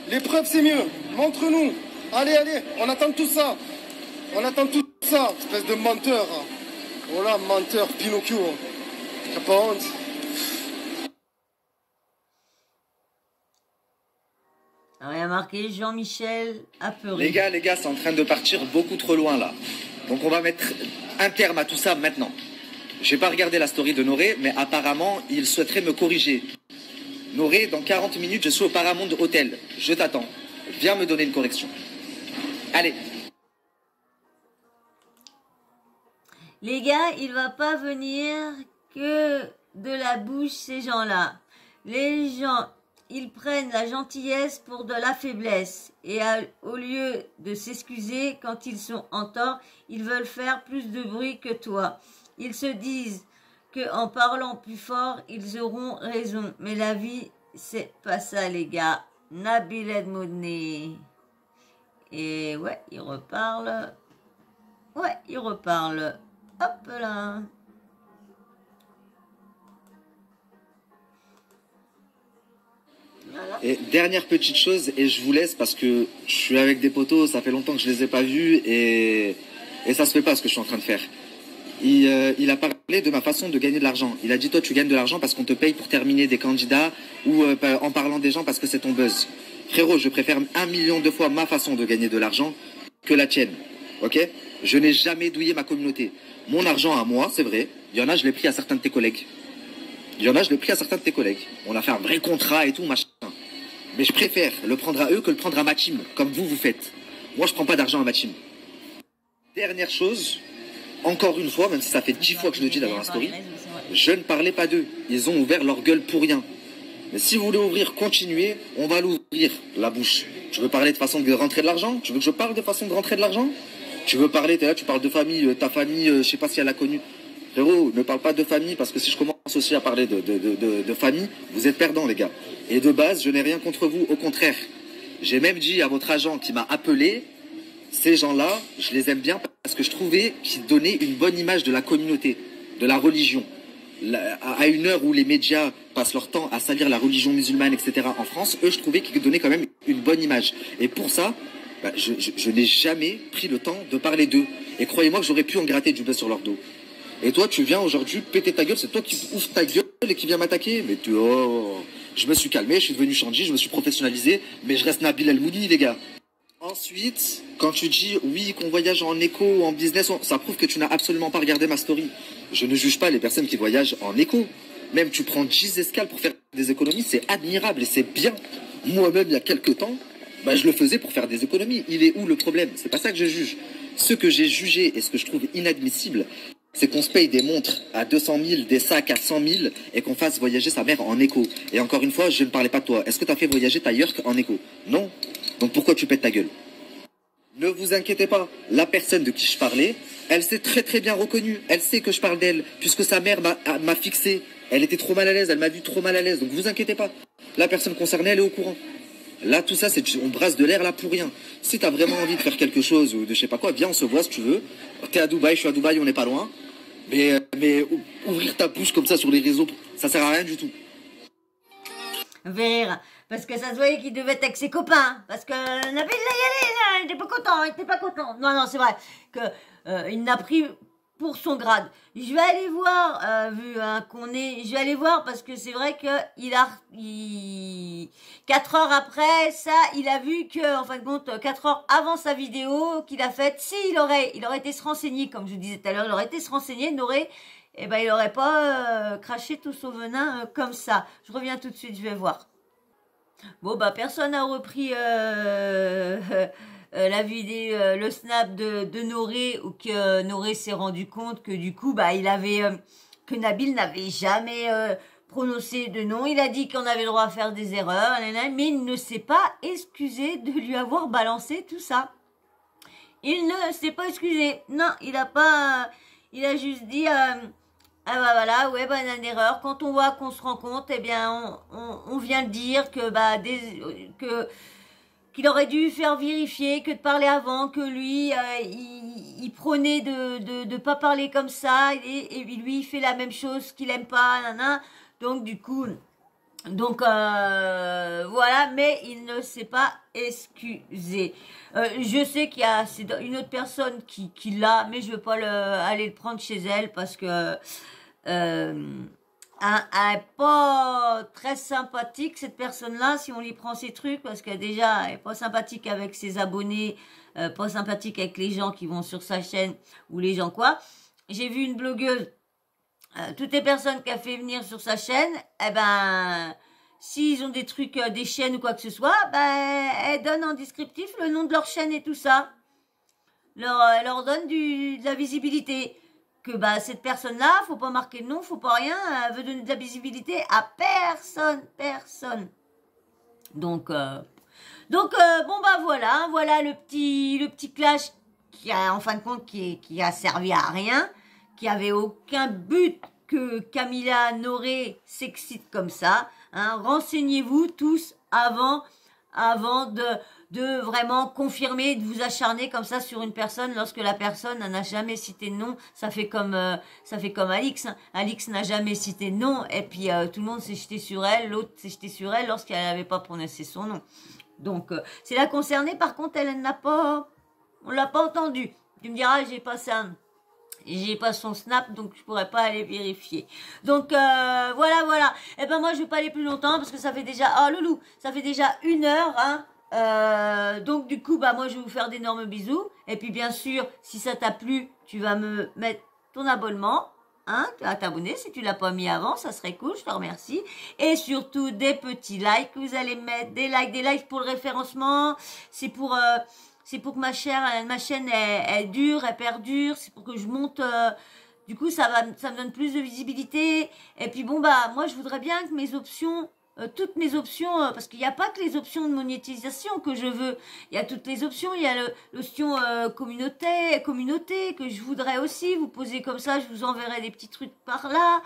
Les preuves, c'est mieux. Montre-nous. Allez, on attend tout ça. On attend tout ça, espèce de menteur. Voilà, menteur, Pinocchio. T'as pas honte? Rien marqué, Jean-Michel apeuré. Les gars, c'est en train de partir beaucoup trop loin là. Donc on va mettre un terme à tout ça maintenant. J'ai pas regardé la story de Noré, mais apparemment, il souhaiterait me corriger. Noré, dans 40 minutes, je suis au Paramount Hotel. Je t'attends. Viens me donner une correction. Allez. Les gars, il va pas venir que de la bouche, ces gens-là. Les gens, ils prennent la gentillesse pour de la faiblesse. Et au lieu de s'excuser quand ils sont en tort, ils veulent faire plus de bruit que toi. Ils se disent qu'en parlant plus fort, ils auront raison. Mais la vie, c'est pas ça, les gars. Nabil Edmodné. Et ouais, il reparle. Hop là. Voilà. Et dernière petite chose, et je vous laisse parce que je suis avec des potos, ça fait longtemps que je les ai pas vus et ça se fait pas ce que je suis en train de faire. Il a parlé de ma façon de gagner de l'argent. Il a dit toi tu gagnes de l'argent parce qu'on te paye pour terminer des candidats ou en parlant des gens parce que c'est ton buzz. Frérot, je préfère 1 million de fois ma façon de gagner de l'argent que la tienne. Ok? Je n'ai jamais douillé ma communauté. Mon argent à moi, c'est vrai. Il y en a, je l'ai pris à certains de tes collègues. On a fait un vrai contrat et tout, machin. Mais je préfère le prendre à eux que le prendre à ma team, comme vous faites. Moi, je prends pas d'argent à ma team. Dernière chose, encore une fois, même si ça fait 10 fois que je le dis dans la story, je ne parlais pas d'eux. Ils ont ouvert leur gueule pour rien. Mais si vous voulez ouvrir, continuez, on va l'ouvrir, la bouche. Tu veux parler de façon de rentrer de l'argent? Tu veux que je parle de façon de rentrer de l'argent? Tu veux parler, t'es là, tu parles de famille, ta famille, je sais pas si elle a connu. Frérot, ne parle pas de famille, parce que si je commence aussi à parler de famille, vous êtes perdants, les gars. Et de base, je n'ai rien contre vous, au contraire. J'ai même dit à votre agent qui m'a appelé, ces gens-là, je les aime bien parce que je trouvais qu'ils donnaient une bonne image de la communauté, de la religion. À une heure où les médias passent leur temps à salir la religion musulmane, etc. en France, eux, je trouvais qu'ils donnaient quand même une bonne image. Et pour ça, je n'ai jamais pris le temps de parler d'eux. Et croyez-moi que j'aurais pu en gratter du buzz sur leur dos. Et toi, tu viens aujourd'hui péter ta gueule, c'est toi qui ouvres ta gueule et qui viens m'attaquer. Mais je me suis calmé, je suis devenu Changi, je me suis professionnalisé, mais je reste Nabil El-Mouni, les gars. Ensuite, quand tu dis oui, qu'on voyage en éco ou en business, ça prouve que tu n'as absolument pas regardé ma story. Je ne juge pas les personnes qui voyagent en éco. Même tu prends 10 escales pour faire des économies, c'est admirable et c'est bien. Moi-même, il y a quelques temps, je le faisais pour faire des économies. Il est où le problème? C'est pas ça que je juge. Ce que j'ai jugé et ce que je trouve inadmissible, c'est qu'on se paye des montres à 200 000, des sacs à 100 000 et qu'on fasse voyager sa mère en éco. Et encore une fois, je ne parlais pas de toi. Est-ce que tu as fait voyager ta York en éco? Non. Donc pourquoi tu pètes ta gueule? Ne vous inquiétez pas, la personne de qui je parlais, elle s'est très très bien reconnue. Elle sait que je parle d'elle, puisque sa mère m'a fixé. Elle était trop mal à l'aise, elle m'a vu trop mal à l'aise. Donc vous inquiétez pas, la personne concernée, elle est au courant. Là, tout ça, on brasse de l'air là pour rien. Si tu as vraiment envie de faire quelque chose ou de je sais pas quoi, viens, on se voit si tu veux. T'es à Dubaï, je suis à Dubaï, on n'est pas loin. Mais ouvrir ta bouche comme ça sur les réseaux, ça sert à rien du tout. Rire, parce que ça se voyait qu'il devait être avec ses copains. Parce que Nabil, là, il était pas content, Non, c'est vrai. Que, il n'a pris pour son grade. Je vais aller voir, vu hein, je vais aller voir parce que c'est vrai que 4 heures après ça, il a vu que, en fin de compte, 4 heures avant sa vidéo qu'il a faite, si il aurait été se renseigner, comme je vous disais tout à l'heure, il aurait été se renseigner, il aurait pas craché tout son venin comme ça. Je reviens tout de suite, je vais voir. Bon, bah, personne n'a repris la vidéo, le snap de Noré, ou que Noré s'est rendu compte que du coup, bah, que Nabil n'avait jamais prononcé de nom. Il a dit qu'on avait le droit à faire des erreurs, mais il ne s'est pas excusé de lui avoir balancé tout ça. Il ne s'est pas excusé. Non, il a juste dit, ah bah voilà, ouais, bah, une erreur. Quand on voit qu'on se rend compte, eh bien, on vient de dire que, bah, qu'il aurait dû faire vérifier, que de parler avant, que lui, il prônait de pas parler comme ça, et lui, il fait la même chose qu'il aime pas, nanana. Donc, du coup, voilà, mais il ne s'est pas excusé. Je sais qu'il y a une autre personne qui l'a, mais je veux pas aller le prendre chez elle parce que elle est pas très sympathique, cette personne-là, si on lui prend ses trucs, parce qu'elle déjà elle est pas sympathique avec ses abonnés, pas sympathique avec les gens qui vont sur sa chaîne ou les gens quoi. J'ai vu une blogueuse, toutes les personnes qu'elle fait venir sur sa chaîne, eh ben, s'ils ont des trucs, des chaînes ou quoi que ce soit, ben, elle donne en descriptif le nom de leur chaîne et tout ça. Elle leur donne de la visibilité. Que bah cette personne-là, faut pas marquer le nom, faut pas rien, elle veut donner de la visibilité à personne. Donc bon bah voilà le petit clash qui a en fin de compte qui a servi à rien, qui avait aucun but que Camilla Noré s'excite comme ça. Hein. Renseignez-vous tous avant de vraiment confirmer, de vous acharner comme ça sur une personne lorsque la personne n'a jamais cité de nom. Ça fait comme Alix. Hein. Alix n'a jamais cité de nom et puis tout le monde s'est jeté sur elle. L'autre s'est jeté sur elle lorsqu'elle n'avait pas prononcé son nom. Donc c'est la concernée. Par contre, on l'a pas entendu. Tu me diras, j'ai pas son snap, donc je pourrais pas aller vérifier. Donc voilà. Et ben moi je vais pas aller plus longtemps parce que ça fait déjà, oh loulou, ça fait déjà 1 heure, hein. Donc du coup bah moi je vais vous faire d'énormes bisous. Et puis bien sûr, si ça t'a plu, tu vas me mettre ton abonnement, hein, tu vas t'abonner si tu l'as pas mis avant, ça serait cool, je te remercie. Et surtout des petits likes, vous allez mettre des likes pour le référencement, c'est pour que ma chaîne elle dure, elle perdure, c'est pour que je monte, du coup ça me donne plus de visibilité. Et puis bon bah moi je voudrais bien que mes options, toutes mes options, parce qu'il n'y a pas que les options de monétisation que je veux, il y a toutes les options, il y a l'option communauté que je voudrais aussi vous poser comme ça, je vous enverrai des petits trucs par là.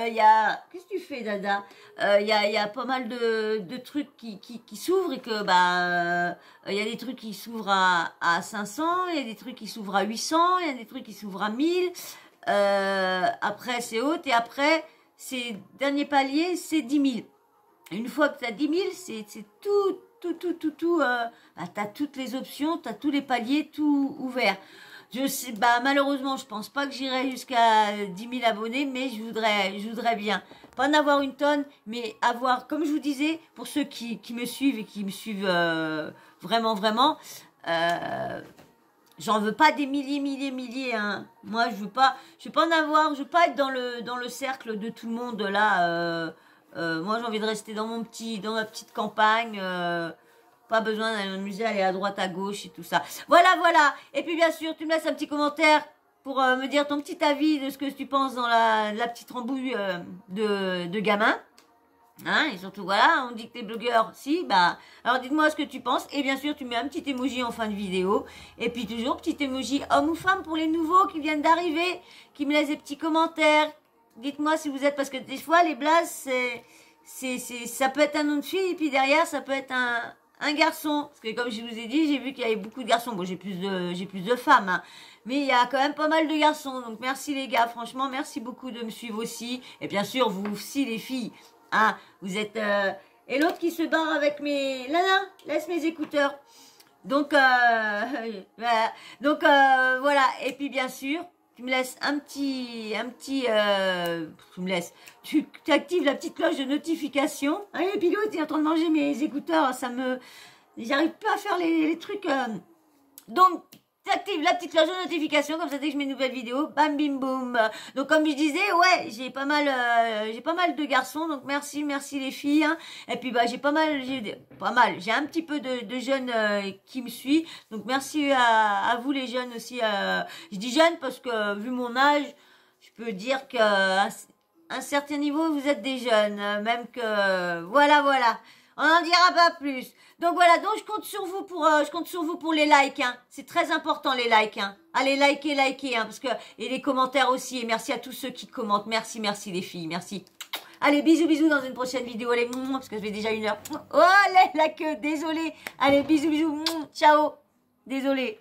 Il y a, qu'est-ce que tu fais Dada, il y a pas mal de trucs qui s'ouvrent et que bah il y a des trucs qui s'ouvrent à 500, il y a des trucs qui s'ouvrent à 800, il y a des trucs qui s'ouvrent à 1000. Après c'est haute et après c'est dernier palier, c'est 10 000. Une fois que tu as 10 000, c'est tout, bah, tu as toutes les options, tu as tous les paliers, tout ouvert. Je sais, bah, malheureusement, je pense pas que j'irai jusqu'à 10 000 abonnés, mais je voudrais bien. Pas en avoir une tonne, mais avoir, comme je vous disais, pour ceux qui me suivent et qui me suivent vraiment, j'en veux pas des milliers, hein. Moi, je veux pas en avoir, je veux pas être dans le cercle de tout le monde, là, moi j'ai envie de rester dans ma petite campagne, pas besoin d'aller m'amuser, aller à droite à gauche et tout ça. Voilà. Et puis bien sûr tu me laisses un petit commentaire pour me dire ton petit avis de ce que tu penses dans la petite embrouille de gamin. Hein, et surtout voilà, on dit que t'es blogueur, si, bah, alors dites-moi ce que tu penses, et bien sûr tu mets un petit emoji en fin de vidéo, et puis toujours petit emoji homme ou femme pour les nouveaux qui viennent d'arriver, qui me laissent des petits commentaires. Dites-moi si vous êtes, parce que des fois les blazes ça peut être un nom de fille et puis derrière ça peut être un garçon, parce que comme je vous ai dit, j'ai vu qu'il y avait beaucoup de garçons. Bon, j'ai plus de femmes, hein, mais il y a quand même pas mal de garçons. Donc merci les gars, franchement merci beaucoup de me suivre aussi, et bien sûr vous aussi les filles, hein, vous êtes et l'autre qui se barre avec mes Lana, laisse mes écouteurs. Donc voilà, et puis bien sûr tu me laisses tu me laisses, tu actives la petite cloche de notification. Allez, pilote, il est en train de manger mes écouteurs, j'arrive pas à faire les trucs. Donc, tu actives la petite cloche de notification, comme ça dès que je mets une nouvelle vidéo, bam bim boum. Donc comme je disais, ouais, j'ai pas mal de garçons, donc merci les filles. Hein. Et puis bah j'ai un petit peu de jeunes qui me suivent, donc merci à vous les jeunes aussi. Je dis jeunes parce que vu mon âge, je peux dire qu'à un certain niveau vous êtes des jeunes, même que voilà. On n'en dira pas plus. Donc voilà, donc je compte sur vous pour les likes, hein. C'est très important les likes, hein. Allez, likez, hein, parce que, et les commentaires aussi, et merci à tous ceux qui commentent. Merci les filles, merci. Allez, bisous dans une prochaine vidéo. Allez, parce que je vais déjà 1 heure. Oh, la queue, désolé. Allez, bisous, ciao. Désolé.